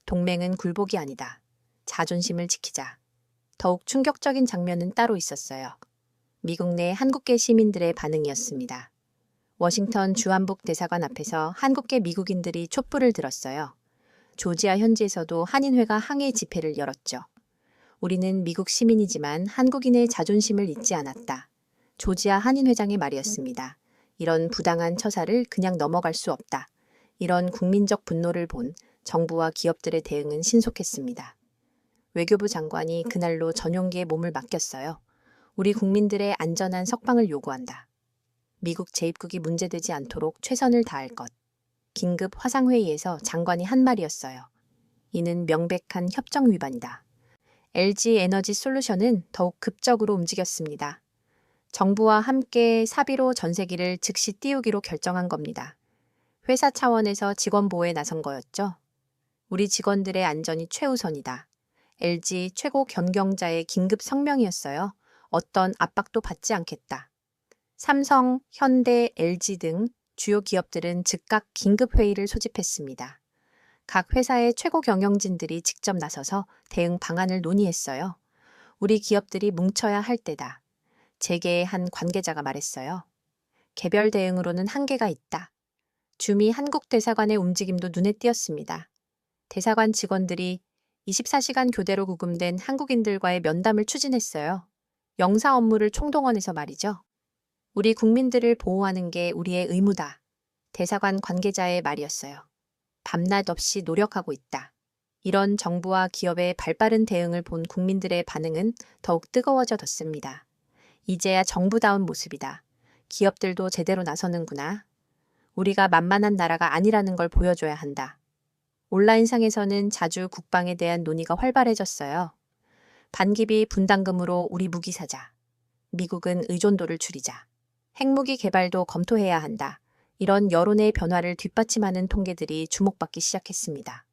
[SPEAKER 1] 동맹은 굴복이 아니다. 자존심을 지키자. 더욱 충격적인 장면은 따로 있었어요. 미국 내 한국계 시민들의 반응이었습니다. 워싱턴 주한북 대사관 앞에서 한국계 미국인들이 촛불을 들었어요. 조지아 현지에서도 한인회가 항해 집회를 열었죠. 우리는 미국 시민이지만 한국인의 자존심을 잊지 않았다. 조지아 한인회장의 말이었습니다. 이런 부당한 처사를 그냥 넘어갈 수 없다. 이런 국민적 분노를 본 정부와 기업들의 대응은 신속했습니다. 외교부 장관이 그날로 전용기에 몸을 맡겼어요. 우리 국민들의 안전한 석방을 요구한다. 미국 재입국이 문제되지 않도록 최선을 다할 것. 긴급 화상회의에서 장관이 한 말이었어요. 이는 명백한 협정 위반이다. LG 에너지 솔루션은 더욱 급적으로 움직였습니다. 정부와 함께 사비로 전세기를 즉시 띄우기로 결정한 겁니다. 회사 차원에서 직원 보호에 나선 거였죠. 우리 직원들의 안전이 최우선이다. LG 최고 경영자의 긴급 성명이었어요. 어떤 압박도 받지 않겠다. 삼성, 현대, LG 등 주요 기업들은 즉각 긴급회의를 소집했습니다. 각 회사의 최고 경영진들이 직접 나서서 대응 방안을 논의했어요. 우리 기업들이 뭉쳐야 할 때다. 재계의 한 관계자가 말했어요. 개별 대응으로는 한계가 있다. 주미 한국 대사관의 움직임도 눈에 띄었습니다. 대사관 직원들이 24시간 교대로 구금된 한국인들과의 면담을 추진했어요. 영사 업무를 총동원해서 말이죠. 우리 국민들을 보호하는 게 우리의 의무다. 대사관 관계자의 말이었어요. 밤낮 없이 노력하고 있다. 이런 정부와 기업의 발빠른 대응을 본 국민들의 반응은 더욱 뜨거워져졌습니다. 이제야 정부다운 모습이다. 기업들도 제대로 나서는구나. 우리가 만만한 나라가 아니라는 걸 보여줘야 한다. 온라인상에서는 자주 국방에 대한 논의가 활발해졌어요. 반기비 분담금으로 우리 무기 사자. 미국은 의존도를 줄이자. 핵무기 개발도 검토해야 한다. 이런 여론의 변화를 뒷받침하는 통계들이 주목받기 시작했습니다.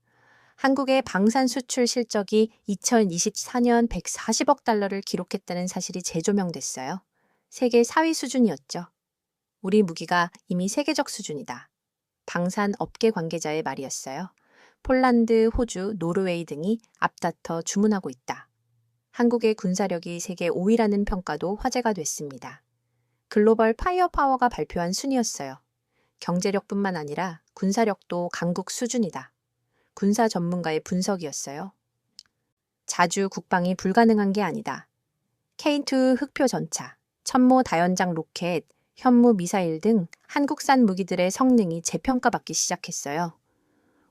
[SPEAKER 1] 한국의 방산 수출 실적이 2024년 140억 달러를 기록했다는 사실이 재조명됐어요. 세계 4위 수준이었죠. 우리 무기가 이미 세계적 수준이다. 방산 업계 관계자의 말이었어요. 폴란드, 호주, 노르웨이 등이 앞다퉈 주문하고 있다. 한국의 군사력이 세계 5위라는 평가도 화제가 됐습니다. 글로벌 파이어파워가 발표한 순위였어요. 경제력뿐만 아니라 군사력도 강국 수준이다. 군사 전문가의 분석이었어요. 자주 국방이 불가능한 게 아니다. K2 흑표 전차, 천모 다연장 로켓, 현무 미사일 등 한국산 무기들의 성능이 재평가받기 시작했어요.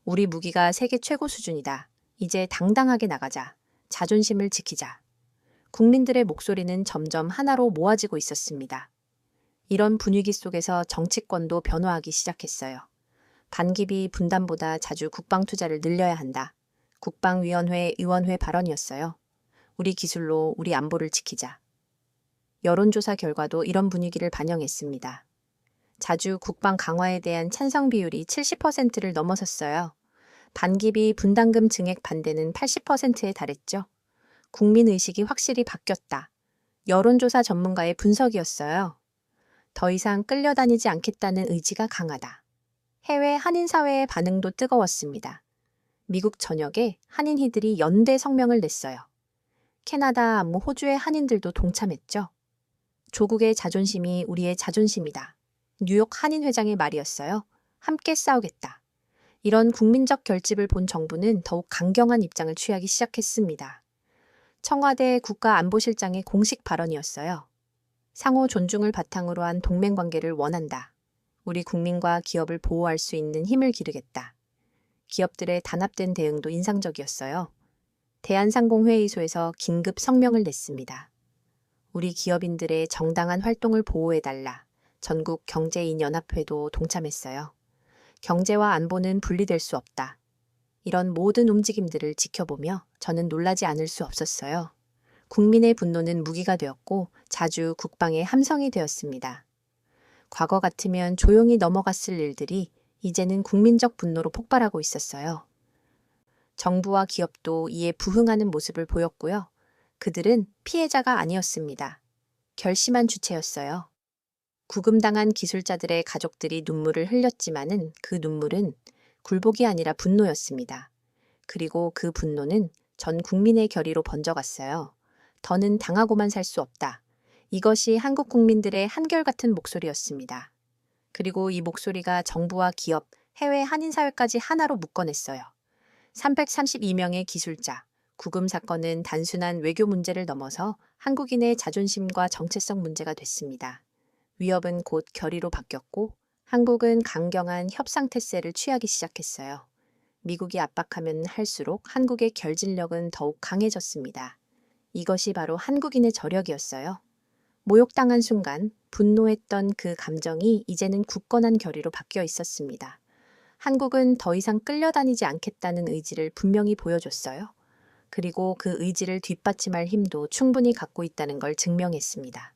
[SPEAKER 1] 우리 무기가 세계 최고 수준이다. 이제 당당하게 나가자. 자존심을 지키자. 국민들의 목소리는 점점 하나로 모아지고 있었습니다. 이런 분위기 속에서 정치권도 변화하기 시작했어요. 반기비 분담보다 자주 국방 투자를 늘려야 한다. 국방위원회 의원회 발언이었어요. 우리 기술로 우리 안보를 지키자. 여론조사 결과도 이런 분위기를 반영했습니다. 자주 국방 강화에 대한 찬성 비율이 70%를 넘어섰어요. 반기비 분담금 증액 반대는 80%에 달했죠. 국민의식이 확실히 바뀌었다. 여론조사 전문가의 분석이었어요. 더 이상 끌려다니지 않겠다는 의지가 강하다. 해외 한인사회의 반응도 뜨거웠습니다. 미국 전역에 한인희들이 연대 성명을 냈어요. 캐나다, 호주의 한인들도 동참했죠. 조국의 자존심이 우리의 자존심이다. 뉴욕 한인회장의 말이었어요. 함께 싸우겠다. 이런 국민적 결집을 본 정부는 더욱 강경한 입장을 취하기 시작했습니다. 청와대 국가안보실장의 공식 발언이었어요. 상호 존중을 바탕으로 한 동맹관계를 원한다. 우리 국민과 기업을 보호할 수 있는 힘을 기르겠다. 기업들의 단합된 대응도 인상적이었어요. 대한상공회의소에서 긴급 성명을 냈습니다. 우리 기업인들의 정당한 활동을 보호해달라. 전국 경제인연합회도 동참했어요. 경제와 안보는 분리될 수 없다. 이런 모든 움직임들을 지켜보며 저는 놀라지 않을 수 없었어요. 국민의 분노는 무기가 되었고 자주 국방의 함성이 되었습니다. 과거 같으면 조용히 넘어갔을 일들이 이제는 국민적 분노로 폭발하고 있었어요. 정부와 기업도 이에 부응하는 모습을 보였고요. 그들은 피해자가 아니었습니다. 결심한 주체였어요. 구금당한 기술자들의 가족들이 눈물을 흘렸지만은 그 눈물은 굴복이 아니라 분노였습니다. 그리고 그 분노는 전 국민의 결의로 번져갔어요. 더는 당하고만 살 수 없다. 이것이 한국 국민들의 한결같은 목소리였습니다. 그리고 이 목소리가 정부와 기업, 해외 한인사회까지 하나로 묶어냈어요. 332명의 기술자, 구금 사건은 단순한 외교 문제를 넘어서 한국인의 자존심과 정체성 문제가 됐습니다. 위협은 곧 결의로 바뀌었고 한국은 강경한 협상 태세를 취하기 시작했어요. 미국이 압박하면 할수록 한국의 결집력은 더욱 강해졌습니다. 이것이 바로 한국인의 저력이었어요. 모욕당한 순간 분노했던 그 감정이 이제는 굳건한 결의로 바뀌어 있었습니다. 한국은 더 이상 끌려다니지 않겠다는 의지를 분명히 보여줬어요. 그리고 그 의지를 뒷받침할 힘도 충분히 갖고 있다는 걸 증명했습니다.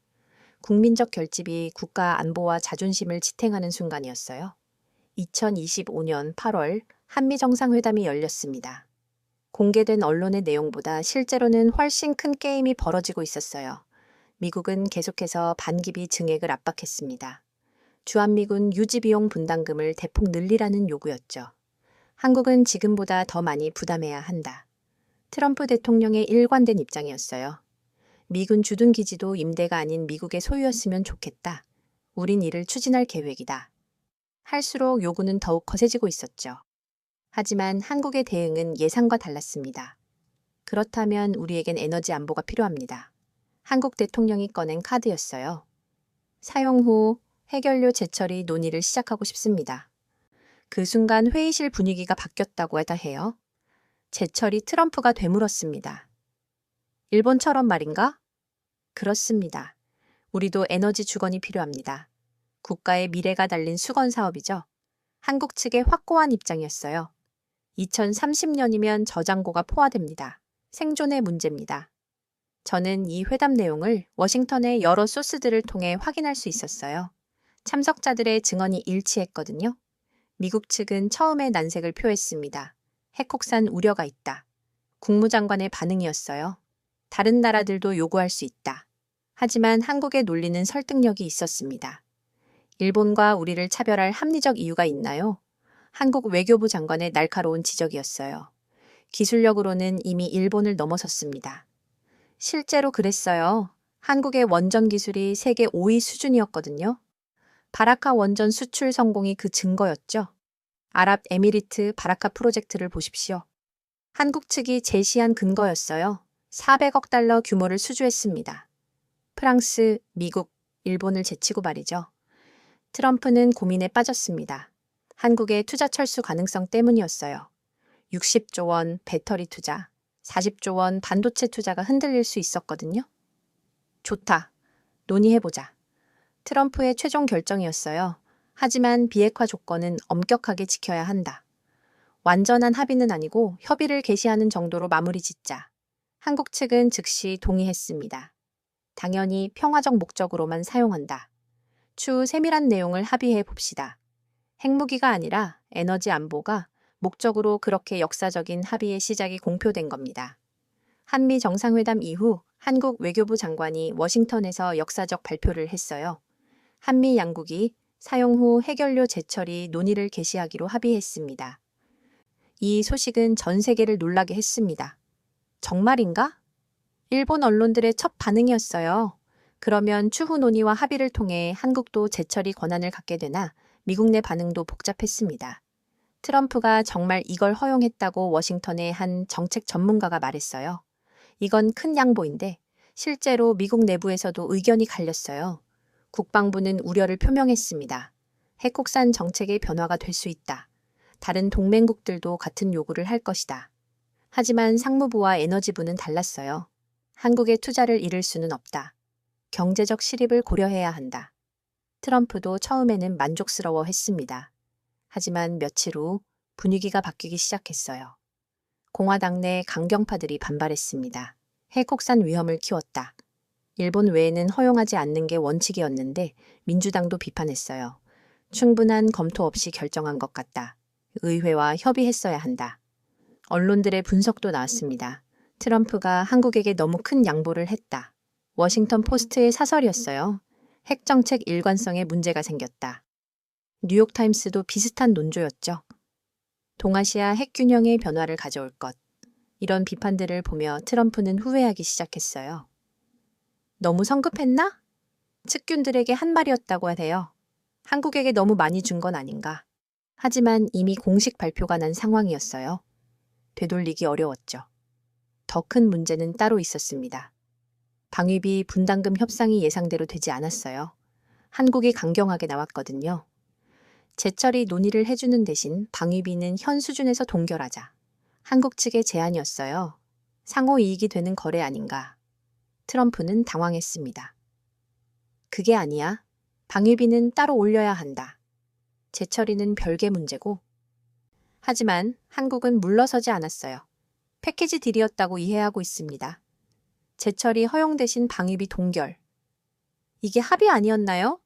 [SPEAKER 1] 국민적 결집이 국가 안보와 자존심을 지탱하는 순간이었어요. 2025년 8월 한미 정상회담이 열렸습니다. 공개된 언론의 내용보다 실제로는 훨씬 큰 게임이 벌어지고 있었어요. 미국은 계속해서 반기비 증액을 압박했습니다. 주한미군 유지비용 분담금을 대폭 늘리라는 요구였죠. 한국은 지금보다 더 많이 부담해야 한다. 트럼프 대통령의 일관된 입장이었어요. 미군 주둔 기지도 임대가 아닌 미국의 소유였으면 좋겠다. 우린 이를 추진할 계획이다. 할수록 요구는 더욱 거세지고 있었죠. 하지만 한국의 대응은 예상과 달랐습니다. 그렇다면 우리에겐 에너지 안보가 필요합니다. 한국 대통령이 꺼낸 카드였어요. 사용 후 해결료 재처리 논의를 시작하고 싶습니다. 그 순간 회의실 분위기가 바뀌었다고 하다 해요. 재처리 트럼프가 되물었습니다. 일본처럼 말인가? 그렇습니다. 우리도 에너지 주건이 필요합니다. 국가의 미래가 달린 수건 사업이죠. 한국 측의 확고한 입장이었어요. 2030년이면 저장고가 포화됩니다. 생존의 문제입니다. 저는 이 회담 내용을 워싱턴의 여러 소스들을 통해 확인할 수 있었어요. 참석자들의 증언이 일치했거든요. 미국 측은 처음에 난색을 표했습니다. 핵혹산 우려가 있다. 국무장관의 반응이었어요. 다른 나라들도 요구할 수 있다. 하지만 한국의 논리는 설득력이 있었습니다. 일본과 우리를 차별할 합리적 이유가 있나요? 한국 외교부 장관의 날카로운 지적이었어요. 기술력으로는 이미 일본을 넘어섰습니다. 실제로 그랬어요. 한국의 원전 기술이 세계 5위 수준이었거든요. 바라카 원전 수출 성공이 그 증거였죠. 아랍에미리트 바라카 프로젝트를 보십시오. 한국 측이 제시한 근거였어요. 400억 달러 규모를 수주했습니다. 프랑스, 미국, 일본을 제치고 말이죠. 트럼프는 고민에 빠졌습니다. 한국의 투자 철수 가능성 때문이었어요. 60조 원 배터리 투자, 40조 원 반도체 투자가 흔들릴 수 있었거든요. 좋다. 논의해보자. 트럼프의 최종 결정이었어요. 하지만 비핵화 조건은 엄격하게 지켜야 한다. 완전한 합의는 아니고 협의를 개시하는 정도로 마무리 짓자. 한국 측은 즉시 동의했습니다. 당연히 평화적 목적으로만 사용한다. 추후 세밀한 내용을 합의해 봅시다. 핵무기가 아니라 에너지 안보가 목적으로 그렇게 역사적인 합의의 시작이 공표된 겁니다. 한미 정상회담 이후 한국 외교부 장관이 워싱턴에서 역사적 발표를 했어요. 한미 양국이 사용 후 해결료 재처리 논의를 개시하기로 합의했습니다. 이 소식은 전 세계를 놀라게 했습니다. 정말인가? 일본 언론들의 첫 반응이었어요. 그러면 추후 논의와 합의를 통해 한국도 재처리 권한을 갖게 되나 미국 내 반응도 복잡했습니다. 트럼프가 정말 이걸 허용했다고 워싱턴의 한 정책 전문가가 말했어요. 이건 큰 양보인데 실제로 미국 내부에서도 의견이 갈렸어요. 국방부는 우려를 표명했습니다. 핵국산 정책의 변화가 될 수 있다. 다른 동맹국들도 같은 요구를 할 것이다. 하지만 상무부와 에너지부는 달랐어요. 한국의 투자를 잃을 수는 없다. 경제적 실입을 고려해야 한다. 트럼프도 처음에는 만족스러워했습니다. 하지만 며칠 후 분위기가 바뀌기 시작했어요. 공화당 내 강경파들이 반발했습니다. 핵확산 위험을 키웠다. 일본 외에는 허용하지 않는 게 원칙이었는데 민주당도 비판했어요. 충분한 검토 없이 결정한 것 같다. 의회와 협의했어야 한다. 언론들의 분석도 나왔습니다. 트럼프가 한국에게 너무 큰 양보를 했다. 워싱턴 포스트의 사설이었어요. 핵정책 일관성에 문제가 생겼다. 뉴욕타임스도 비슷한 논조였죠. 동아시아 핵균형의 변화를 가져올 것. 이런 비판들을 보며 트럼프는 후회하기 시작했어요. 너무 성급했나? 측균들에게 한 말이었다고 하세요. 한국에게 너무 많이 준 건 아닌가. 하지만 이미 공식 발표가 난 상황이었어요. 되돌리기 어려웠죠. 더 큰 문제는 따로 있었습니다. 방위비 분담금 협상이 예상대로 되지 않았어요. 한국이 강경하게 나왔거든요. 재철이 논의를 해주는 대신 방위비는 현 수준에서 동결하자. 한국 측의 제안이었어요. 상호 이익이 되는 거래 아닌가. 트럼프는 당황했습니다. 그게 아니야. 방위비는 따로 올려야 한다. 재처리는 별개 문제고. 하지만 한국은 물러서지 않았어요. 패키지 딜이었다고 이해하고 있습니다. 재처리 허용 대신 방위비 동결. 이게 합의 아니었나요?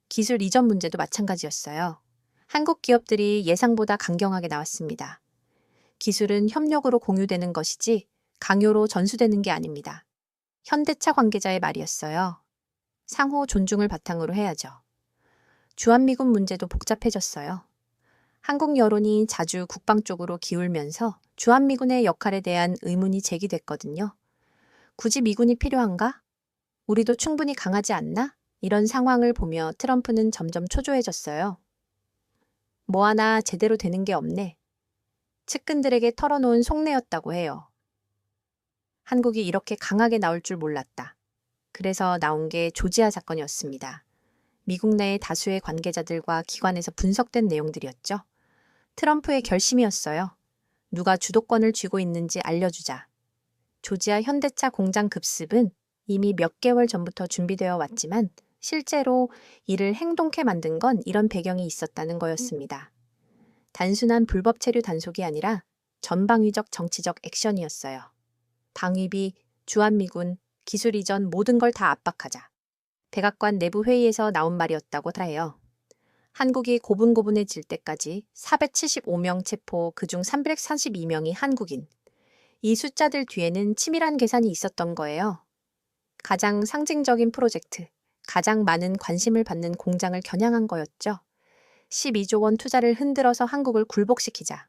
[SPEAKER 1] 기술 이전 문제도 마찬가지였어요. 한국 기업들이 예상보다 강경하게 나왔습니다. 기술은 협력으로 공유되는 것이지 강요로 전수되는 게 아닙니다. 현대차 관계자의 말이었어요. 상호 존중을 바탕으로 해야죠. 주한미군 문제도 복잡해졌어요. 한국 여론이 자주 국방 쪽으로 기울면서 주한미군의 역할에 대한 의문이 제기됐거든요. 굳이 미군이 필요한가? 우리도 충분히 강하지 않나? 이런 상황을 보며 트럼프는 점점 초조해졌어요. 뭐 하나 제대로 되는 게 없네. 측근들에게 털어놓은 속내였다고 해요. 한국이 이렇게 강하게 나올 줄 몰랐다. 그래서 나온 게 조지아 사건이었습니다. 미국 내의 다수의 관계자들과 기관에서 분석된 내용들이었죠. 트럼프의 결심이었어요. 누가 주도권을 쥐고 있는지 알려주자. 조지아 현대차 공장 급습은 이미 몇 개월 전부터 준비되어 왔지만 실제로 이를 행동케 만든 건 이런 배경이 있었다는 거였습니다. 단순한 불법 체류 단속이 아니라 전방위적 정치적 액션이었어요. 방위비, 주한미군, 기술 이전 모든 걸 다 압박하자. 백악관 내부 회의에서 나온 말이었다고 해요. 한국이 고분고분해질 때까지 475명 체포, 그중 342명이 한국인. 이 숫자들 뒤에는 치밀한 계산이 있었던 거예요. 가장 상징적인 프로젝트, 가장 많은 관심을 받는 공장을 겨냥한 거였죠. 12조 원 투자를 흔들어서 한국을 굴복시키자.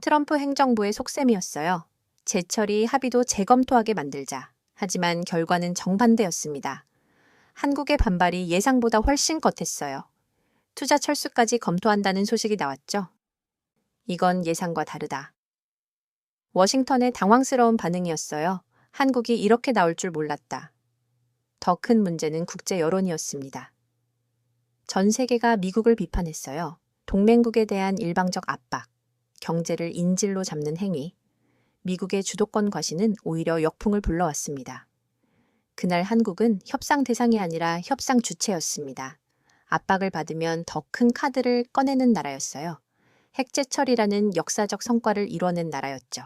[SPEAKER 1] 트럼프 행정부의 속셈이었어요. 재처리 합의도 재검토하게 만들자. 하지만 결과는 정반대였습니다. 한국의 반발이 예상보다 훨씬 겉했어요. 투자 철수까지 검토한다는 소식이 나왔죠. 이건 예상과 다르다. 워싱턴의 당황스러운 반응이었어요. 한국이 이렇게 나올 줄 몰랐다. 더 큰 문제는 국제 여론이었습니다. 전 세계가 미국을 비판했어요. 동맹국에 대한 일방적 압박, 경제를 인질로 잡는 행위, 미국의 주도권 과시는 오히려 역풍을 불러왔습니다. 그날 한국은 협상 대상이 아니라 협상 주체였습니다. 압박을 받으면 더 큰 카드를 꺼내는 나라였어요. 핵재철이라는 역사적 성과를 이뤄낸 나라였죠.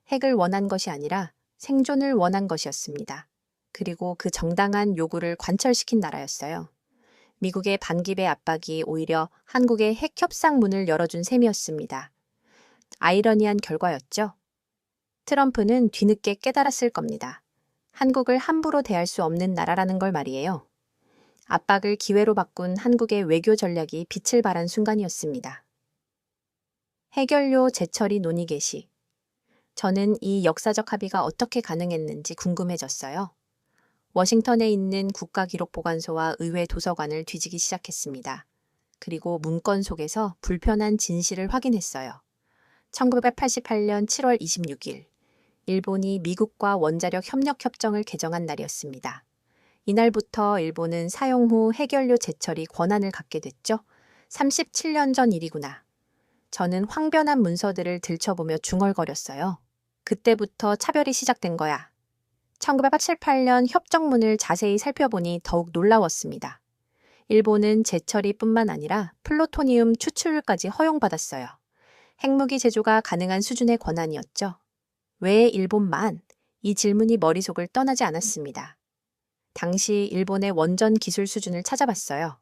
[SPEAKER 1] 핵을 원한 것이 아니라 생존을 원한 것이었습니다. 그리고 그 정당한 요구를 관철시킨 나라였어요. 미국의 반기배 압박이 오히려 한국의 핵 협상 문을 열어준 셈이었습니다. 아이러니한 결과였죠. 트럼프는 뒤늦게 깨달았을 겁니다. 한국을 함부로 대할 수 없는 나라라는 걸 말이에요. 압박을 기회로 바꾼 한국의 외교 전략이 빛을 발한 순간이었습니다. 해결료 재처리 논의 개시. 저는 이 역사적 합의가 어떻게 가능했는지 궁금해졌어요. 워싱턴에 있는 국가기록보관소와 의회 도서관을 뒤지기 시작했습니다. 그리고 문건 속에서 불편한 진실을 확인했어요. 1988년 7월 26일, 일본이 미국과 원자력 협력 협정을 개정한 날이었습니다. 이날부터 일본은 사용 후 해결료 재처리 권한을 갖게 됐죠. 37년 전 일이구나. 저는 황변한 문서들을 들춰보며 중얼거렸어요. 그때부터 차별이 시작된 거야. 1988년 협정문을 자세히 살펴보니 더욱 놀라웠습니다. 일본은 재처리뿐만 아니라 플루토늄 추출까지 허용받았어요. 핵무기 제조가 가능한 수준의 권한이었죠. 왜 일본만? 이 질문이 머릿속을 떠나지 않았습니다. 당시 일본의 원전 기술 수준을 찾아봤어요.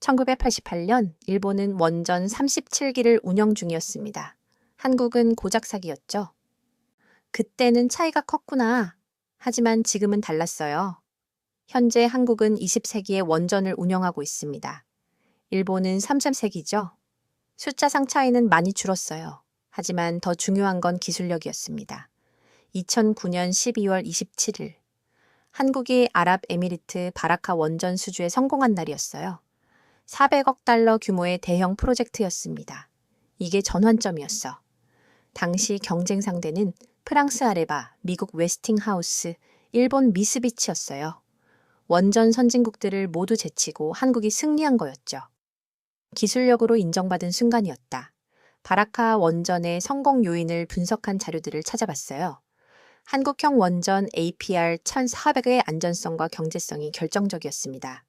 [SPEAKER 1] 1988년 일본은 원전 37기를 운영 중이었습니다. 한국은 고작사기였죠. 그때는 차이가 컸구나. 하지만 지금은 달랐어요. 현재 한국은 20세기의 원전을 운영하고 있습니다. 일본은 3세기죠. 숫자상 차이는 많이 줄었어요. 하지만 더 중요한 건 기술력이었습니다. 2009년 12월 27일, 한국이 아랍에미리트 바라카 원전 수주에 성공한 날이었어요. 400억 달러 규모의 대형 프로젝트였습니다. 이게 전환점이었어. 당시 경쟁 상대는 프랑스 아레바, 미국 웨스팅하우스, 일본 미쓰비치였어요. 원전 선진국들을 모두 제치고 한국이 승리한 거였죠. 기술력으로 인정받은 순간이었다. 바라카 원전의 성공 요인을 분석한 자료들을 찾아봤어요. 한국형 원전 APR 1400의 안전성과 경제성이 결정적이었습니다.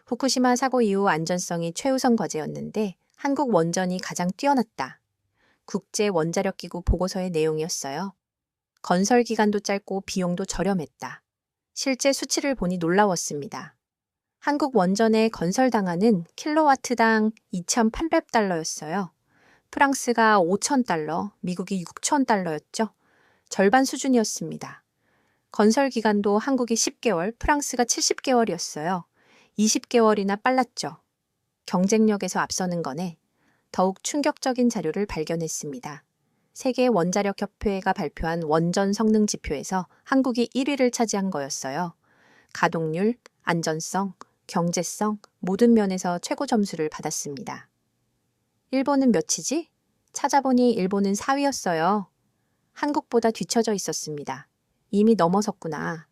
[SPEAKER 1] 후쿠시마 사고 이후 안전성이 최우선 과제였는데 한국 원전이 가장 뛰어났다. 국제 원자력 기구 보고서의 내용이었어요. 건설 기간도 짧고 비용도 저렴했다. 실제 수치를 보니 놀라웠습니다. 한국 원전의 건설 당하는 킬로와트당 2,800달러였어요. 프랑스가 5,000달러, 미국이 6,000달러였죠. 절반 수준이었습니다. 건설 기간도 한국이 10개월, 프랑스가 70개월이었어요. 20개월이나 빨랐죠. 경쟁력에서 앞서는 거네. 더욱 충격적인 자료를 발견했습니다. 세계 원자력 협회가 발표한 원전 성능 지표에서 한국이 1위를 차지한 거였어요. 가동률, 안전성, 경제성 모든 면에서 최고 점수를 받았습니다. 일본은 몇이지? 찾아보니 일본은 4위였어요. 한국보다 뒤처져 있었습니다. 이미 넘어섰구나.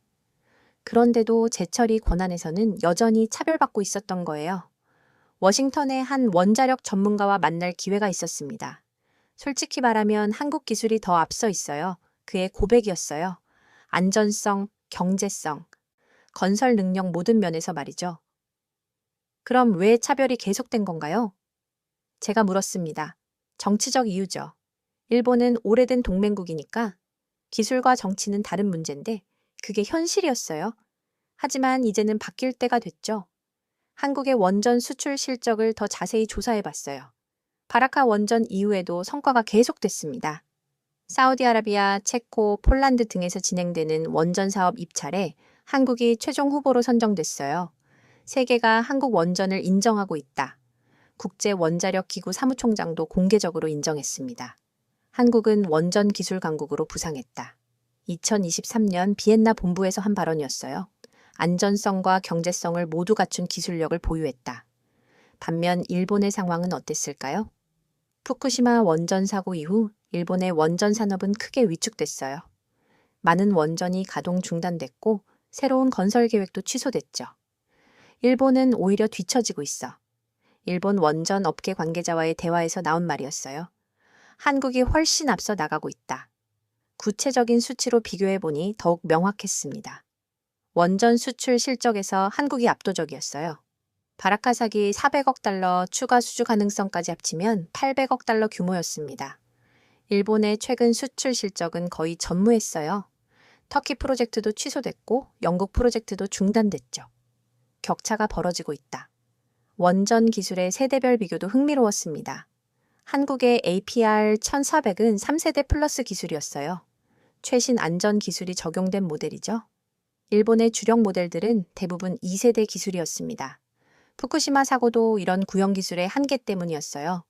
[SPEAKER 1] 그런데도 제철이 권한에서는 여전히 차별받고 있었던 거예요. 워싱턴의 한 원자력 전문가와 만날 기회가 있었습니다. 솔직히 말하면 한국 기술이 더 앞서 있어요. 그의 고백이었어요. 안전성, 경제성, 건설 능력 모든 면에서 말이죠. 그럼 왜 차별이 계속된 건가요? 제가 물었습니다. 정치적 이유죠. 일본은 오래된 동맹국이니까 기술과 정치는 다른 문제인데 그게 현실이었어요. 하지만 이제는 바뀔 때가 됐죠. 한국의 원전 수출 실적을 더 자세히 조사해 봤어요. 바라카 원전 이후에도 성과가 계속됐습니다. 사우디아라비아, 체코, 폴란드 등에서 진행되는 원전 사업 입찰에 한국이 최종 후보로 선정됐어요. 세계가 한국 원전을 인정하고 있다. 국제 원자력 기구 사무총장도 공개적으로 인정했습니다. 한국은 원전 기술 강국으로 부상했다. 2023년 비엔나 본부에서 한 발언이었어요. 안전성과 경제성을 모두 갖춘 기술력을 보유했다. 반면 일본의 상황은 어땠을까요? 후쿠시마 원전 사고 이후 일본의 원전 산업은 크게 위축됐어요. 많은 원전이 가동 중단됐고 새로운 건설 계획도 취소됐죠. 일본은 오히려 뒤처지고 있어. 일본 원전 업계 관계자와의 대화에서 나온 말이었어요. 한국이 훨씬 앞서 나가고 있다. 구체적인 수치로 비교해보니 더욱 명확했습니다. 원전 수출 실적에서 한국이 압도적이었어요. 바라카 사기 400억 달러 추가 수주 가능성까지 합치면 800억 달러 규모였습니다. 일본의 최근 수출 실적은 거의 전무했어요. 터키 프로젝트도 취소됐고 영국 프로젝트도 중단됐죠. 격차가 벌어지고 있다. 원전 기술의 세대별 비교도 흥미로웠습니다. 한국의 APR 1400은 3세대 플러스 기술이었어요. 최신 안전 기술이 적용된 모델이죠. 일본의 주력 모델들은 대부분 2세대 기술이었습니다. 후쿠시마 사고도 이런 구형 기술의 한계 때문이었어요.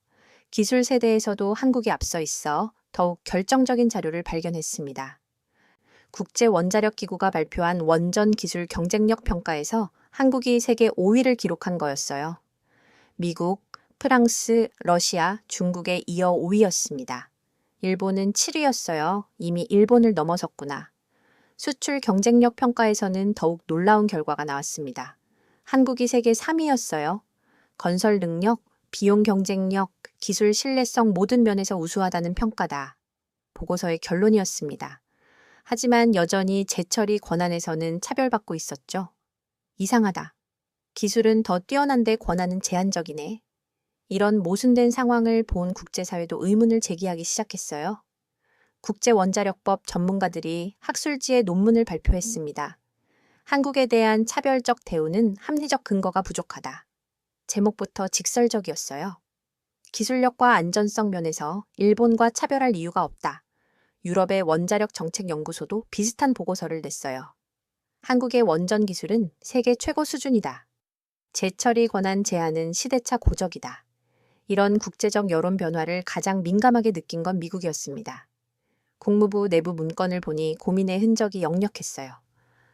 [SPEAKER 1] 기술 세대에서도 한국이 앞서 있어 더욱 결정적인 자료를 발견했습니다. 국제 원자력 기구가 발표한 원전 기술 경쟁력 평가에서 한국이 세계 5위를 기록한 거였어요. 미국, 프랑스, 러시아, 중국에 이어 5위였습니다. 일본은 7위였어요. 이미 일본을 넘어섰구나. 수출 경쟁력 평가에서는 더욱 놀라운 결과가 나왔습니다. 한국이 세계 3위였어요. 건설 능력, 비용 경쟁력, 기술 신뢰성 모든 면에서 우수하다는 평가다. 보고서의 결론이었습니다. 하지만 여전히 제철이 권한에서는 차별받고 있었죠. 이상하다. 기술은 더 뛰어난데 권한은 제한적이네. 이런 모순된 상황을 본 국제사회도 의문을 제기하기 시작했어요. 국제원자력법 전문가들이 학술지에 논문을 발표했습니다. 한국에 대한 차별적 대우는 합리적 근거가 부족하다. 제목부터 직설적이었어요. 기술력과 안전성 면에서 일본과 차별할 이유가 없다. 유럽의 원자력 정책 연구소도 비슷한 보고서를 냈어요. 한국의 원전 기술은 세계 최고 수준이다. 재처리 권한 제한은 시대차 고적이다. 이런 국제적 여론 변화를 가장 민감하게 느낀 건 미국이었습니다. 국무부 내부 문건을 보니 고민의 흔적이 역력했어요.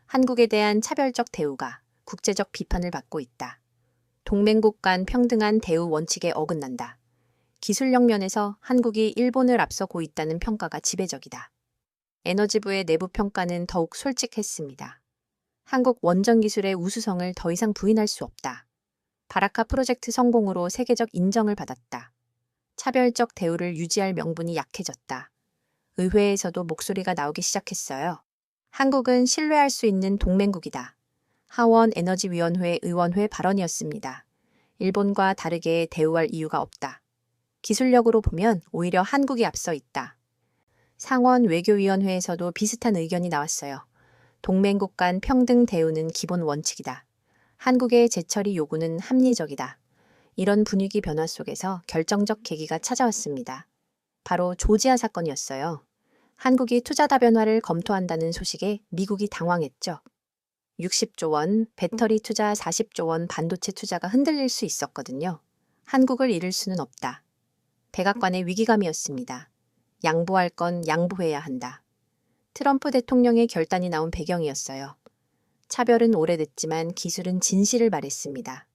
[SPEAKER 1] 한국에 대한 차별적 대우가 국제적 비판을 받고 있다. 동맹국 간 평등한 대우 원칙에 어긋난다. 기술력 면에서 한국이 일본을 앞서고 있다는 평가가 지배적이다. 에너지부의 내부 평가는 더욱 솔직했습니다. 한국 원전 기술의 우수성을 더 이상 부인할 수 없다. 바라카 프로젝트 성공으로 세계적 인정을 받았다. 차별적 대우를 유지할 명분이 약해졌다. 의회에서도 목소리가 나오기 시작했어요. 한국은 신뢰할 수 있는 동맹국이다. 하원 에너지위원회 의원회 발언이었습니다. 일본과 다르게 대우할 이유가 없다. 기술력으로 보면 오히려 한국이 앞서 있다. 상원 외교위원회에서도 비슷한 의견이 나왔어요. 동맹국 간 평등 대우는 기본 원칙이다. 한국의 재처리 요구는 합리적이다. 이런 분위기 변화 속에서 결정적 계기가 찾아왔습니다. 바로 조지아 사건이었어요. 한국이 투자 다변화를 검토한다는 소식에 미국이 당황했죠. 60조 원, 배터리 투자 40조 원 반도체 투자가 흔들릴 수 있었거든요. 한국을 잃을 수는 없다. 백악관의 위기감이었습니다. 양보할 건 양보해야 한다. 트럼프 대통령의 결단이 나온 배경이었어요. 차별은 오래됐지만 기술은 진실을 말했습니다.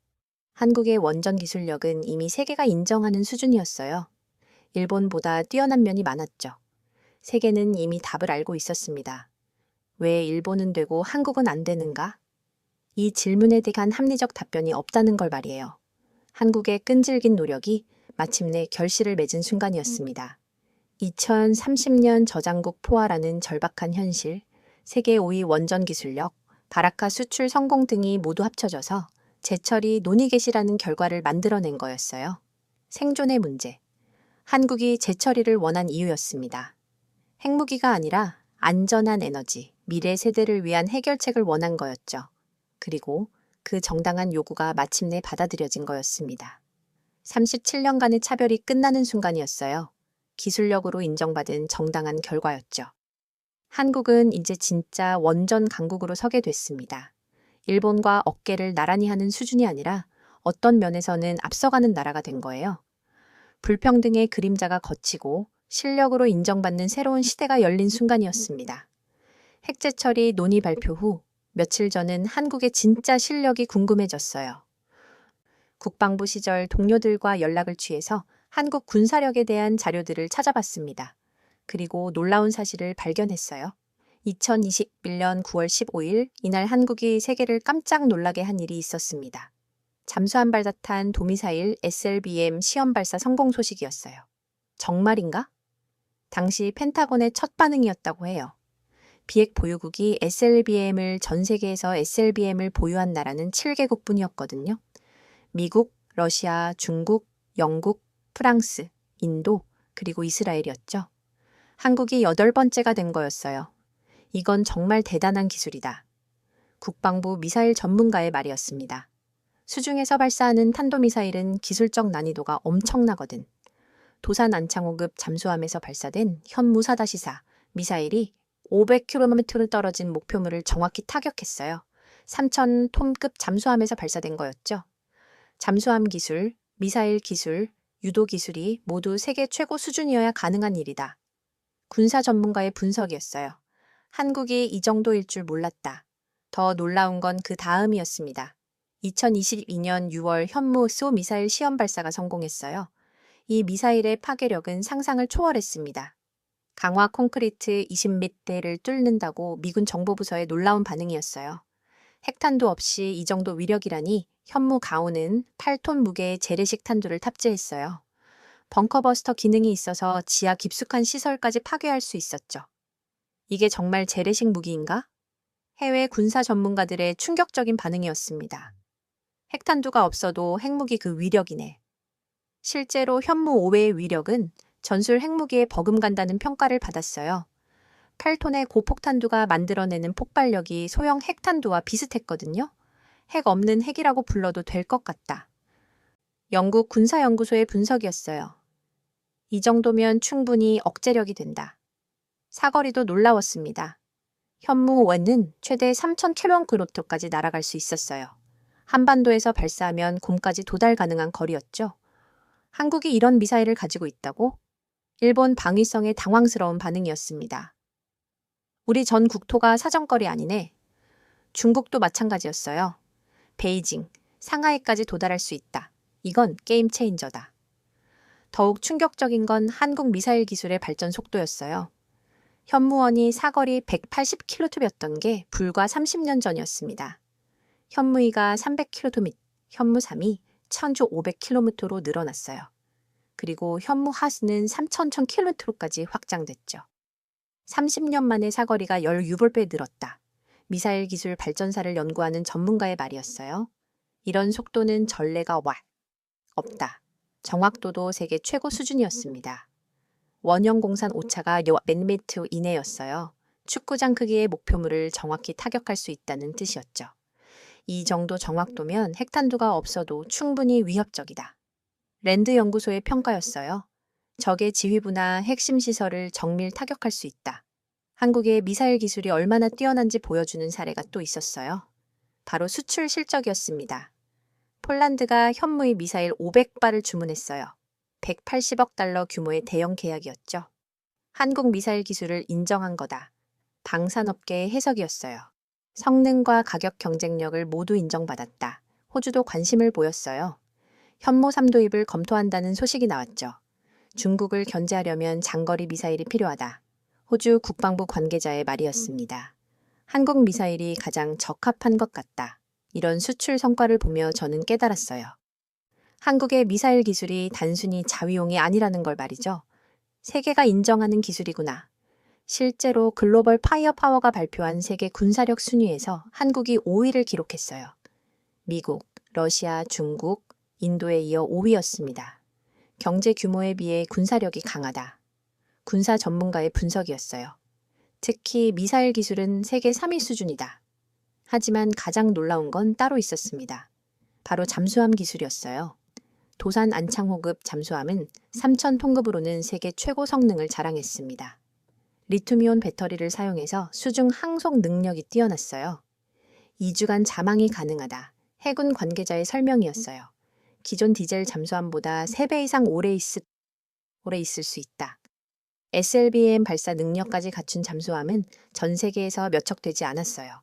[SPEAKER 1] 한국의 원전 기술력은 이미 세계가 인정하는 수준이었어요. 일본보다 뛰어난 면이 많았죠. 세계는 이미 답을 알고 있었습니다. 왜 일본은 되고 한국은 안 되는가? 이 질문에 대한 합리적 답변이 없다는 걸 말이에요. 한국의 끈질긴 노력이 마침내 결실을 맺은 순간이었습니다. 2030년 저장국 포화라는 절박한 현실, 세계 5위 원전 기술력, 바라카 수출 성공 등이 모두 합쳐져서 재처리 논의 개시라는 결과를 만들어낸 거였어요. 생존의 문제. 한국이 재처리를 원한 이유였습니다. 핵무기가 아니라 안전한 에너지, 미래 세대를 위한 해결책을 원한 거였죠. 그리고 그 정당한 요구가 마침내 받아들여진 거였습니다. 37년간의 차별이 끝나는 순간이었어요. 기술력으로 인정받은 정당한 결과였죠. 한국은 이제 진짜 원전 강국으로 서게 됐습니다. 일본과 어깨를 나란히 하는 수준이 아니라 어떤 면에서는 앞서가는 나라가 된 거예요. 불평등의 그림자가 걷히고 실력으로 인정받는 새로운 시대가 열린 순간이었습니다. 핵재처리 논의 발표 후 며칠 전은 한국의 진짜 실력이 궁금해졌어요. 국방부 시절 동료들과 연락을 취해서 한국 군사력에 대한 자료들을 찾아봤습니다. 그리고 놀라운 사실을 발견했어요. 2021년 9월 15일 이날 한국이 세계를 깜짝 놀라게 한 일이 있었습니다. 잠수함 발사탄 도미사일 SLBM 시험 발사 성공 소식이었어요. 정말인가? 당시 펜타곤의 첫 반응이었다고 해요. 비핵 보유국이 SLBM을 전 세계에서 SLBM을 보유한 나라는 7개국뿐이었거든요. 미국, 러시아, 중국, 영국, 프랑스, 인도, 그리고 이스라엘이었죠. 한국이 8번째가 된 거였어요. 이건 정말 대단한 기술이다. 국방부 미사일 전문가의 말이었습니다. 수중에서 발사하는 탄도미사일은 기술적 난이도가 엄청나거든. 도산 안창호급 잠수함에서 발사된 현무 4-4 미사일이 500km 떨어진 목표물을 정확히 타격했어요. 3,000톤급 잠수함에서 발사된 거였죠. 잠수함 기술, 미사일 기술, 유도 기술이 모두 세계 최고 수준이어야 가능한 일이다. 군사 전문가의 분석이었어요. 한국이 이 정도일 줄 몰랐다. 더 놀라운 건 그 다음이었습니다. 2022년 6월 현무 소 미사일 시험 발사가 성공했어요. 이 미사일의 파괴력은 상상을 초월했습니다. 강화 콘크리트 20m를 뚫는다고 미군 정보부서의 놀라운 반응이었어요. 핵탄두 없이 이 정도 위력이라니 현무 가오는 8톤 무게의 재래식 탄두를 탑재했어요. 벙커버스터 기능이 있어서 지하 깊숙한 시설까지 파괴할 수 있었죠. 이게 정말 재래식 무기인가? 해외 군사 전문가들의 충격적인 반응이었습니다. 핵탄두가 없어도 핵무기 그 위력이네. 실제로 현무 5회의 위력은 전술 핵무기에 버금간다는 평가를 받았어요. 8톤의 고폭탄두가 만들어내는 폭발력이 소형 핵탄두와 비슷했거든요. 핵 없는 핵이라고 불러도 될 것 같다. 영국 군사연구소의 분석이었어요. 이 정도면 충분히 억제력이 된다. 사거리도 놀라웠습니다. 현무1은 최대 3,000km까지 날아갈 수 있었어요. 한반도에서 발사하면 곰까지 도달 가능한 거리였죠. 한국이 이런 미사일을 가지고 있다고? 일본 방위성의 당황스러운 반응이었습니다. 우리 전 국토가 사정거리 아니네. 중국도 마찬가지였어요. 베이징, 상하이까지 도달할 수 있다. 이건 게임 체인저다. 더욱 충격적인 건 한국 미사일 기술의 발전 속도였어요. 현무원이 사거리 180km였던 게 불과 30년 전이었습니다. 현무2가 300km, 현무3이 1,500km로 늘어났어요. 그리고 현무하스는 3,000km까지 확장됐죠. 30년 만에 사거리가 16배 늘었다. 미사일 기술 발전사를 연구하는 전문가의 말이었어요. 이런 속도는 전례가 없다. 정확도도 세계 최고 수준이었습니다. 원형 공산 오차가 몇 미터 이내였어요. 축구장 크기의 목표물을 정확히 타격할 수 있다는 뜻이었죠. 이 정도 정확도면 핵탄두가 없어도 충분히 위협적이다. 랜드 연구소의 평가였어요. 적의 지휘부나 핵심 시설을 정밀 타격할 수 있다. 한국의 미사일 기술이 얼마나 뛰어난지 보여주는 사례가 또 있었어요. 바로 수출 실적이었습니다. 폴란드가 현무의 미사일 500발을 주문했어요. 180억 달러 규모의 대형 계약이었죠. 한국 미사일 기술을 인정한 거다. 방산업계의 해석이었어요. 성능과 가격 경쟁력을 모두 인정받았다. 호주도 관심을 보였어요. 현무3 도입을 검토한다는 소식이 나왔죠. 중국을 견제하려면 장거리 미사일이 필요하다. 호주 국방부 관계자의 말이었습니다. 한국 미사일이 가장 적합한 것 같다. 이런 수출 성과를 보며 저는 깨달았어요. 한국의 미사일 기술이 단순히 자위용이 아니라는 걸 말이죠. 세계가 인정하는 기술이구나. 실제로 글로벌 파이어 파워가 발표한 세계 군사력 순위에서 한국이 5위를 기록했어요. 미국, 러시아, 중국, 인도에 이어 5위였습니다. 경제 규모에 비해 군사력이 강하다. 군사 전문가의 분석이었어요. 특히 미사일 기술은 세계 3위 수준이다. 하지만 가장 놀라운 건 따로 있었습니다. 바로 잠수함 기술이었어요. 도산 안창호급 잠수함은 3,000 톤급으로는 세계 최고 성능을 자랑했습니다. 리튬이온 배터리를 사용해서 수중 항속 능력이 뛰어났어요. 2주간 자망이 가능하다. 해군 관계자의 설명이었어요. 기존 디젤 잠수함보다 3배 이상 오래 있을 수 있다. SLBM 발사 능력까지 갖춘 잠수함은 전 세계에서 몇 척 되지 않았어요.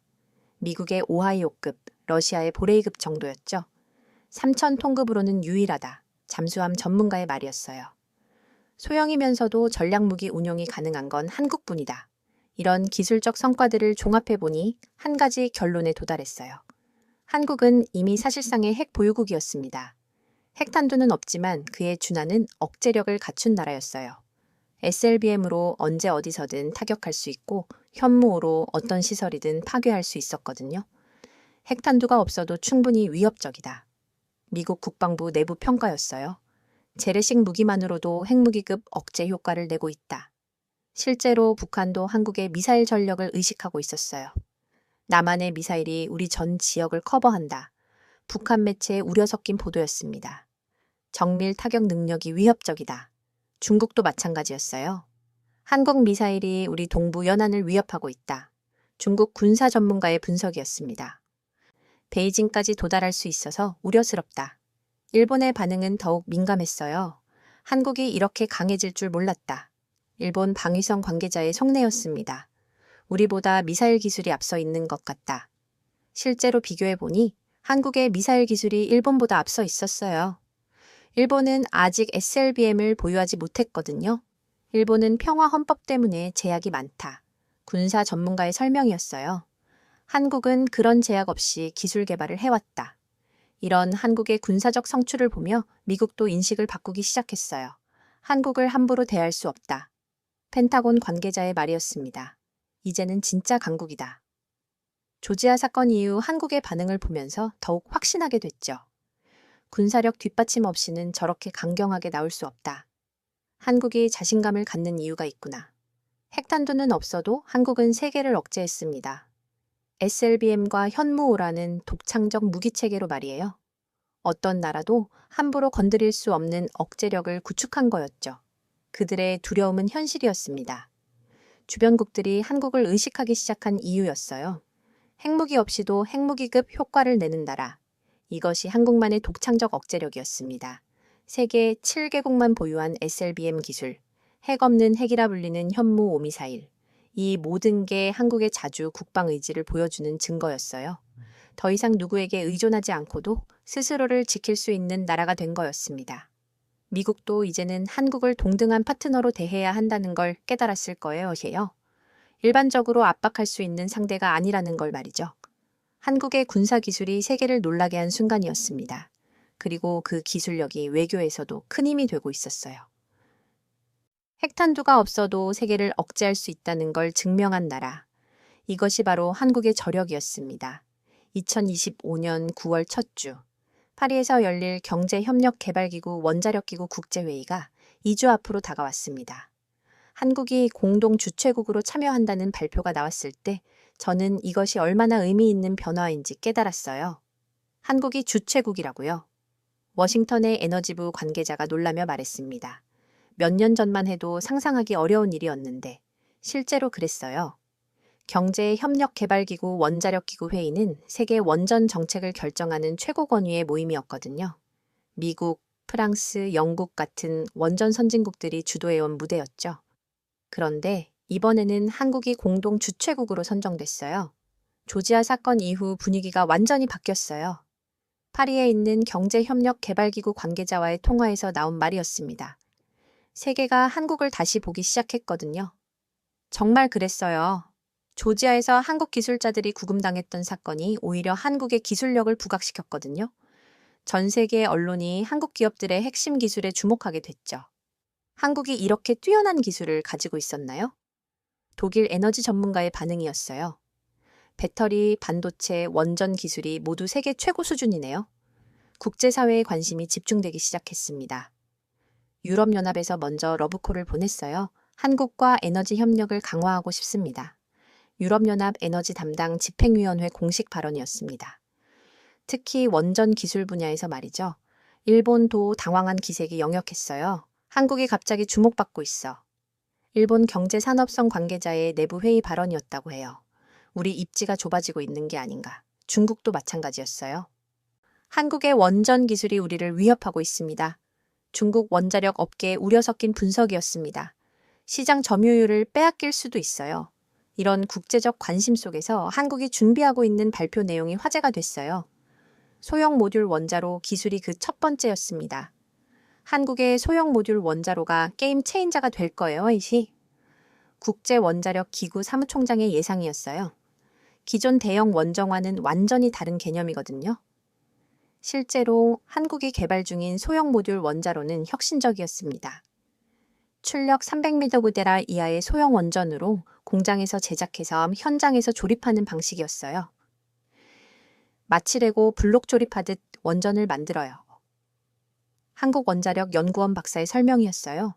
[SPEAKER 1] 미국의 오하이오급, 러시아의 보레이급 정도였죠. 3,000 톤급으로는 유일하다. 잠수함 전문가의 말이었어요. 소형이면서도 전략무기 운용이 가능한 건 한국뿐이다. 이런 기술적 성과들을 종합해보니 한 가지 결론에 도달했어요. 한국은 이미 사실상의 핵 보유국이었습니다. 핵탄두는 없지만 그에 준하는 억제력을 갖춘 나라였어요. SLBM으로 언제 어디서든 타격할 수 있고 현무호로 어떤 시설이든 파괴할 수 있었거든요. 핵탄두가 없어도 충분히 위협적이다. 미국 국방부 내부 평가였어요. 재래식 무기만으로도 핵무기급 억제 효과를 내고 있다. 실제로 북한도 한국의 미사일 전력을 의식하고 있었어요. 남한의 미사일이 우리 전 지역을 커버한다. 북한 매체에 우려 섞인 보도였습니다. 정밀 타격 능력이 위협적이다. 중국도 마찬가지였어요. 한국 미사일이 우리 동부 연안을 위협하고 있다. 중국 군사 전문가의 분석이었습니다. 베이징까지 도달할 수 있어서 우려스럽다. 일본의 반응은 더욱 민감했어요. 한국이 이렇게 강해질 줄 몰랐다. 일본 방위성 관계자의 속내였습니다. 우리보다 미사일 기술이 앞서 있는 것 같다. 실제로 비교해보니 한국의 미사일 기술이 일본보다 앞서 있었어요. 일본은 아직 SLBM을 보유하지 못했거든요. 일본은 평화 헌법 때문에 제약이 많다. 군사 전문가의 설명이었어요. 한국은 그런 제약 없이 기술 개발을 해왔다. 이런 한국의 군사적 성취를 보며 미국도 인식을 바꾸기 시작했어요. 한국을 함부로 대할 수 없다. 펜타곤 관계자의 말이었습니다. 이제는 진짜 강국이다. 조지아 사건 이후 한국의 반응을 보면서 더욱 확신하게 됐죠. 군사력 뒷받침 없이는 저렇게 강경하게 나올 수 없다. 한국이 자신감을 갖는 이유가 있구나. 핵탄두는 없어도 한국은 세계를 억제했습니다. SLBM과 현무호라는 독창적 무기체계로 말이에요. 어떤 나라도 함부로 건드릴 수 없는 억제력을 구축한 거였죠. 그들의 두려움은 현실이었습니다. 주변국들이 한국을 의식하기 시작한 이유였어요. 핵무기 없이도 핵무기급 효과를 내는 나라. 이것이 한국만의 독창적 억제력이었습니다. 세계 7개국만 보유한 SLBM 기술, 핵 없는 핵이라 불리는 현무 5미사일. 이 모든 게 한국의 자주 국방 의지를 보여주는 증거였어요. 더 이상 누구에게 의존하지 않고도 스스로를 지킬 수 있는 나라가 된 거였습니다. 미국도 이제는 한국을 동등한 파트너로 대해야 한다는 걸 깨달았을 거예요. 일반적으로 압박할 수 있는 상대가 아니라는 걸 말이죠. 한국의 군사 기술이 세계를 놀라게 한 순간이었습니다. 그리고 그 기술력이 외교에서도 큰 힘이 되고 있었어요. 핵탄두가 없어도 세계를 억제할 수 있다는 걸 증명한 나라. 이것이 바로 한국의 저력이었습니다. 2025년 9월 첫 주, 파리에서 열릴 경제협력개발기구 원자력기구 국제회의가 2주 앞으로 다가왔습니다. 한국이 공동 주최국으로 참여한다는 발표가 나왔을 때 저는 이것이 얼마나 의미 있는 변화인지 깨달았어요. 한국이 주최국이라고요? 워싱턴의 에너지부 관계자가 놀라며 말했습니다. 몇 년 전만 해도 상상하기 어려운 일이었는데 실제로 그랬어요. 경제협력개발기구 원자력기구 회의는 세계 원전 정책을 결정하는 최고 권위의 모임이었거든요. 미국, 프랑스, 영국 같은 원전 선진국들이 주도해온 무대였죠. 그런데 이번에는 한국이 공동 주최국으로 선정됐어요. 조지아 사건 이후 분위기가 완전히 바뀌었어요. 파리에 있는 경제협력개발기구 관계자와의 통화에서 나온 말이었습니다. 세계가 한국을 다시 보기 시작했거든요. 정말 그랬어요. 조지아에서 한국 기술자들이 구금당했던 사건이 오히려 한국의 기술력을 부각시켰거든요. 전 세계 언론이 한국 기업들의 핵심 기술에 주목하게 됐죠. 한국이 이렇게 뛰어난 기술을 가지고 있었나요? 독일 에너지 전문가의 반응이었어요. 배터리, 반도체, 원전 기술이 모두 세계 최고 수준이네요. 국제사회의 관심이 집중되기 시작했습니다. 유럽연합에서 먼저 러브콜을 보냈어요. 한국과 에너지 협력을 강화하고 싶습니다. 유럽연합 에너지 담당 집행위원회 공식 발언이었습니다. 특히 원전 기술 분야에서 말이죠. 일본도 당황한 기색이 역력했어요. 한국이 갑자기 주목받고 있어. 일본 경제산업성 관계자의 내부 회의 발언이었다고 해요. 우리 입지가 좁아지고 있는 게 아닌가. 중국도 마찬가지였어요. 한국의 원전 기술이 우리를 위협하고 있습니다. 중국 원자력 업계에 우려 섞인 분석이었습니다. 시장 점유율을 빼앗길 수도 있어요. 이런 국제적 관심 속에서 한국이 준비하고 있는 발표 내용이 화제가 됐어요. 소형 모듈 원자로 기술이 그 첫 번째였습니다. 한국의 소형 모듈 원자로가 게임 체인저가 될 거예요, 국제원자력 기구 사무총장의 예상이었어요. 기존 대형 원정화는 완전히 다른 개념이거든요. 실제로 한국이 개발 중인 소형 모듈 원자로는 혁신적이었습니다. 출력 300m 부대라 이하의 소형 원전으로 공장에서 제작해서 현장에서 조립하는 방식이었어요. 마치레고 블록 조립하듯 원전을 만들어요. 한국원자력연구원 박사의 설명이었어요.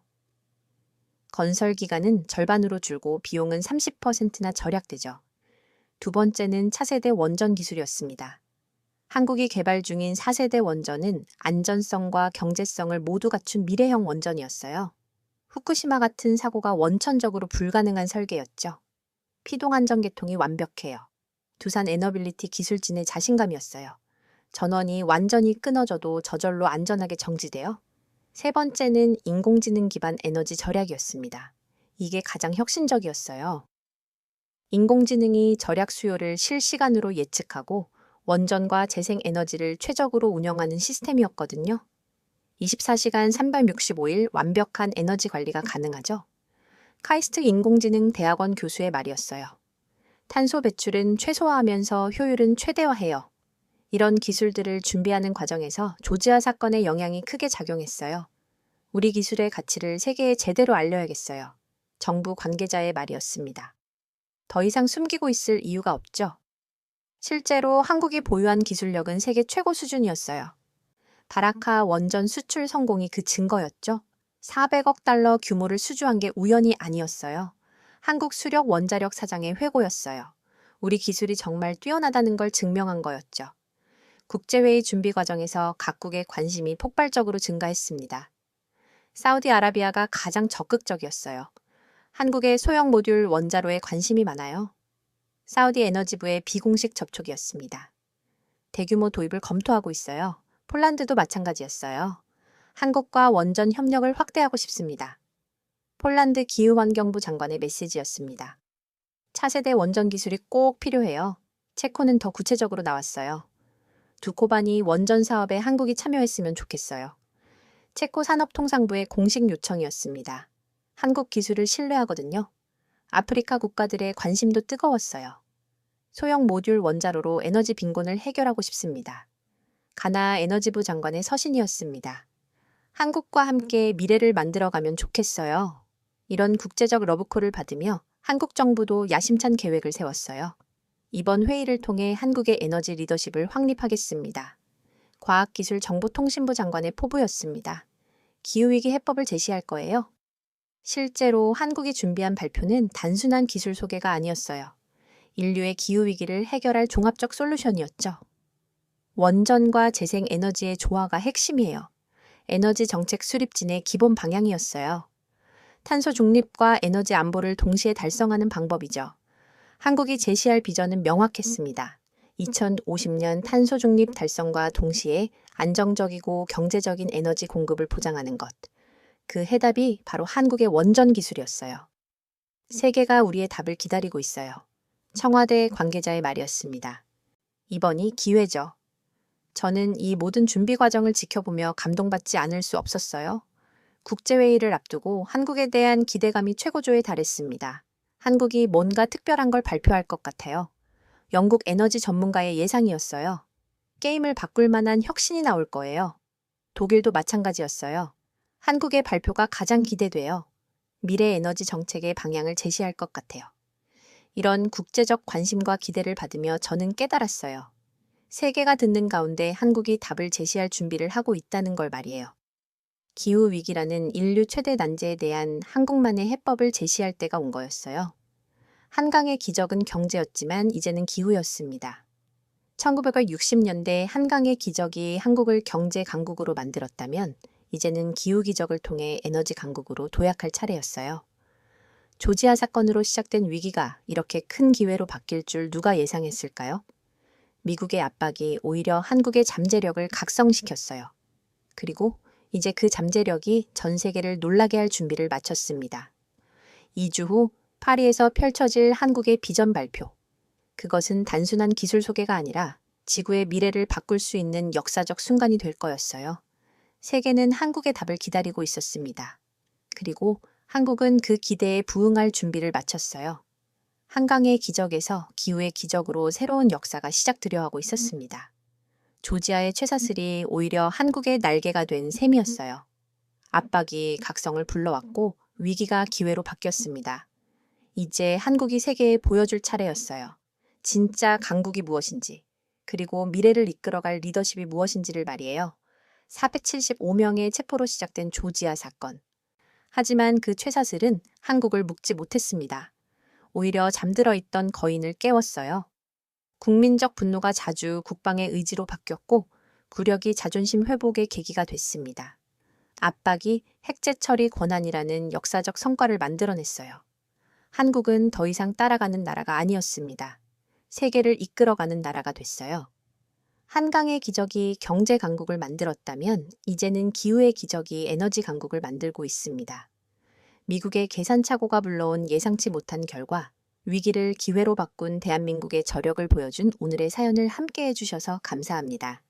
[SPEAKER 1] 건설 기간은 절반으로 줄고 비용은 30%나 절약되죠. 두 번째는 차세대 원전 기술이었습니다. 한국이 개발 중인 4세대 원전은 안전성과 경제성을 모두 갖춘 미래형 원전이었어요. 후쿠시마 같은 사고가 원천적으로 불가능한 설계였죠. 피동안전계통이 완벽해요. 두산 에너빌리티 기술진의 자신감이었어요. 전원이 완전히 끊어져도 저절로 안전하게 정지돼요. 세 번째는 인공지능 기반 에너지 절약이었습니다. 이게 가장 혁신적이었어요. 인공지능이 절약 수요를 실시간으로 예측하고 원전과 재생에너지를 최적으로 운영하는 시스템이었거든요. 24시간 365일 완벽한 에너지 관리가 가능하죠. 카이스트 인공지능 대학원 교수의 말이었어요. 탄소 배출은 최소화하면서 효율은 최대화해요. 이런 기술들을 준비하는 과정에서 조지아 사건의 영향이 크게 작용했어요. 우리 기술의 가치를 세계에 제대로 알려야겠어요. 정부 관계자의 말이었습니다. 더 이상 숨기고 있을 이유가 없죠. 실제로 한국이 보유한 기술력은 세계 최고 수준이었어요. 바라카 원전 수출 성공이 그 증거였죠. 400억 달러 규모를 수주한 게 우연이 아니었어요. 한국 수력 원자력 사장의 회고였어요. 우리 기술이 정말 뛰어나다는 걸 증명한 거였죠. 국제회의 준비 과정에서 각국의 관심이 폭발적으로 증가했습니다. 사우디아라비아가 가장 적극적이었어요. 한국의 소형 모듈 원자로에 관심이 많아요. 사우디 에너지부의 비공식 접촉이었습니다. 대규모 도입을 검토하고 있어요. 폴란드도 마찬가지였어요. 한국과 원전 협력을 확대하고 싶습니다. 폴란드 기후환경부 장관의 메시지였습니다. 차세대 원전 기술이 꼭 필요해요. 체코는 더 구체적으로 나왔어요. 두코바니 원전 사업에 한국이 참여했으면 좋겠어요. 체코 산업통상부의 공식 요청이었습니다. 한국 기술을 신뢰하거든요. 아프리카 국가들의 관심도 뜨거웠어요. 소형 모듈 원자로로 에너지 빈곤을 해결하고 싶습니다. 가나 에너지부 장관의 서신이었습니다. 한국과 함께 미래를 만들어가면 좋겠어요. 이런 국제적 러브콜을 받으며 한국 정부도 야심찬 계획을 세웠어요. 이번 회의를 통해 한국의 에너지 리더십을 확립하겠습니다. 과학기술정보통신부 장관의 포부였습니다. 기후위기 해법을 제시할 거예요. 실제로 한국이 준비한 발표는 단순한 기술 소개가 아니었어요. 인류의 기후위기를 해결할 종합적 솔루션이었죠. 원전과 재생에너지의 조화가 핵심이에요. 에너지 정책 수립진의 기본 방향이었어요. 탄소 중립과 에너지 안보를 동시에 달성하는 방법이죠. 한국이 제시할 비전은 명확했습니다. 2050년 탄소 중립 달성과 동시에 안정적이고 경제적인 에너지 공급을 보장하는 것. 그 해답이 바로 한국의 원전 기술이었어요. 세계가 우리의 답을 기다리고 있어요. 청와대 관계자의 말이었습니다. 이번이 기회죠. 저는 이 모든 준비 과정을 지켜보며 감동받지 않을 수 없었어요. 국제회의를 앞두고 한국에 대한 기대감이 최고조에 달했습니다. 한국이 뭔가 특별한 걸 발표할 것 같아요. 영국 에너지 전문가의 예상이었어요. 게임을 바꿀 만한 혁신이 나올 거예요. 독일도 마찬가지였어요. 한국의 발표가 가장 기대돼요. 미래 에너지 정책의 방향을 제시할 것 같아요. 이런 국제적 관심과 기대를 받으며 저는 깨달았어요. 세계가 듣는 가운데 한국이 답을 제시할 준비를 하고 있다는 걸 말이에요. 기후위기라는 인류 최대 난제에 대한 한국만의 해법을 제시할 때가 온 거였어요. 한강의 기적은 경제였지만 이제는 기후였습니다. 1960년대 한강의 기적이 한국을 경제 강국으로 만들었다면 이제는 기후 기적을 통해 에너지 강국으로 도약할 차례였어요. 조지아 사건으로 시작된 위기가 이렇게 큰 기회로 바뀔 줄 누가 예상했을까요? 미국의 압박이 오히려 한국의 잠재력을 각성시켰어요. 그리고 이제 그 잠재력이 전 세계를 놀라게 할 준비를 마쳤습니다. 2주 후 파리에서 펼쳐질 한국의 비전 발표. 그것은 단순한 기술 소개가 아니라 지구의 미래를 바꿀 수 있는 역사적 순간이 될 거였어요. 세계는 한국의 답을 기다리고 있었습니다. 그리고 한국은 그 기대에 부응할 준비를 마쳤어요. 한강의 기적에서 기후의 기적으로 새로운 역사가 시작되려 하고 있었습니다. 조지아의 쇠사슬이 오히려 한국의 날개가 된 셈이었어요. 압박이 각성을 불러왔고 위기가 기회로 바뀌었습니다. 이제 한국이 세계에 보여줄 차례였어요. 진짜 강국이 무엇인지, 그리고 미래를 이끌어갈 리더십이 무엇인지를 말이에요. 475명의 체포로 시작된 조지아 사건. 하지만 그 쇠사슬은 한국을 묶지 못했습니다. 오히려 잠들어 있던 거인을 깨웠어요. 국민적 분노가 자주 국방의 의지로 바뀌었고 구력이 자존심 회복의 계기가 됐습니다. 압박이 핵제 처리 권한이라는 역사적 성과를 만들어냈어요. 한국은 더 이상 따라가는 나라가 아니었습니다. 세계를 이끌어가는 나라가 됐어요. 한강의 기적이 경제 강국을 만들었다면 이제는 기후의 기적이 에너지 강국을 만들고 있습니다. 미국의 계산착오가 불러온 예상치 못한 결과, 위기를 기회로 바꾼 대한민국의 저력을 보여준 오늘의 사연을 함께 해주셔서 감사합니다.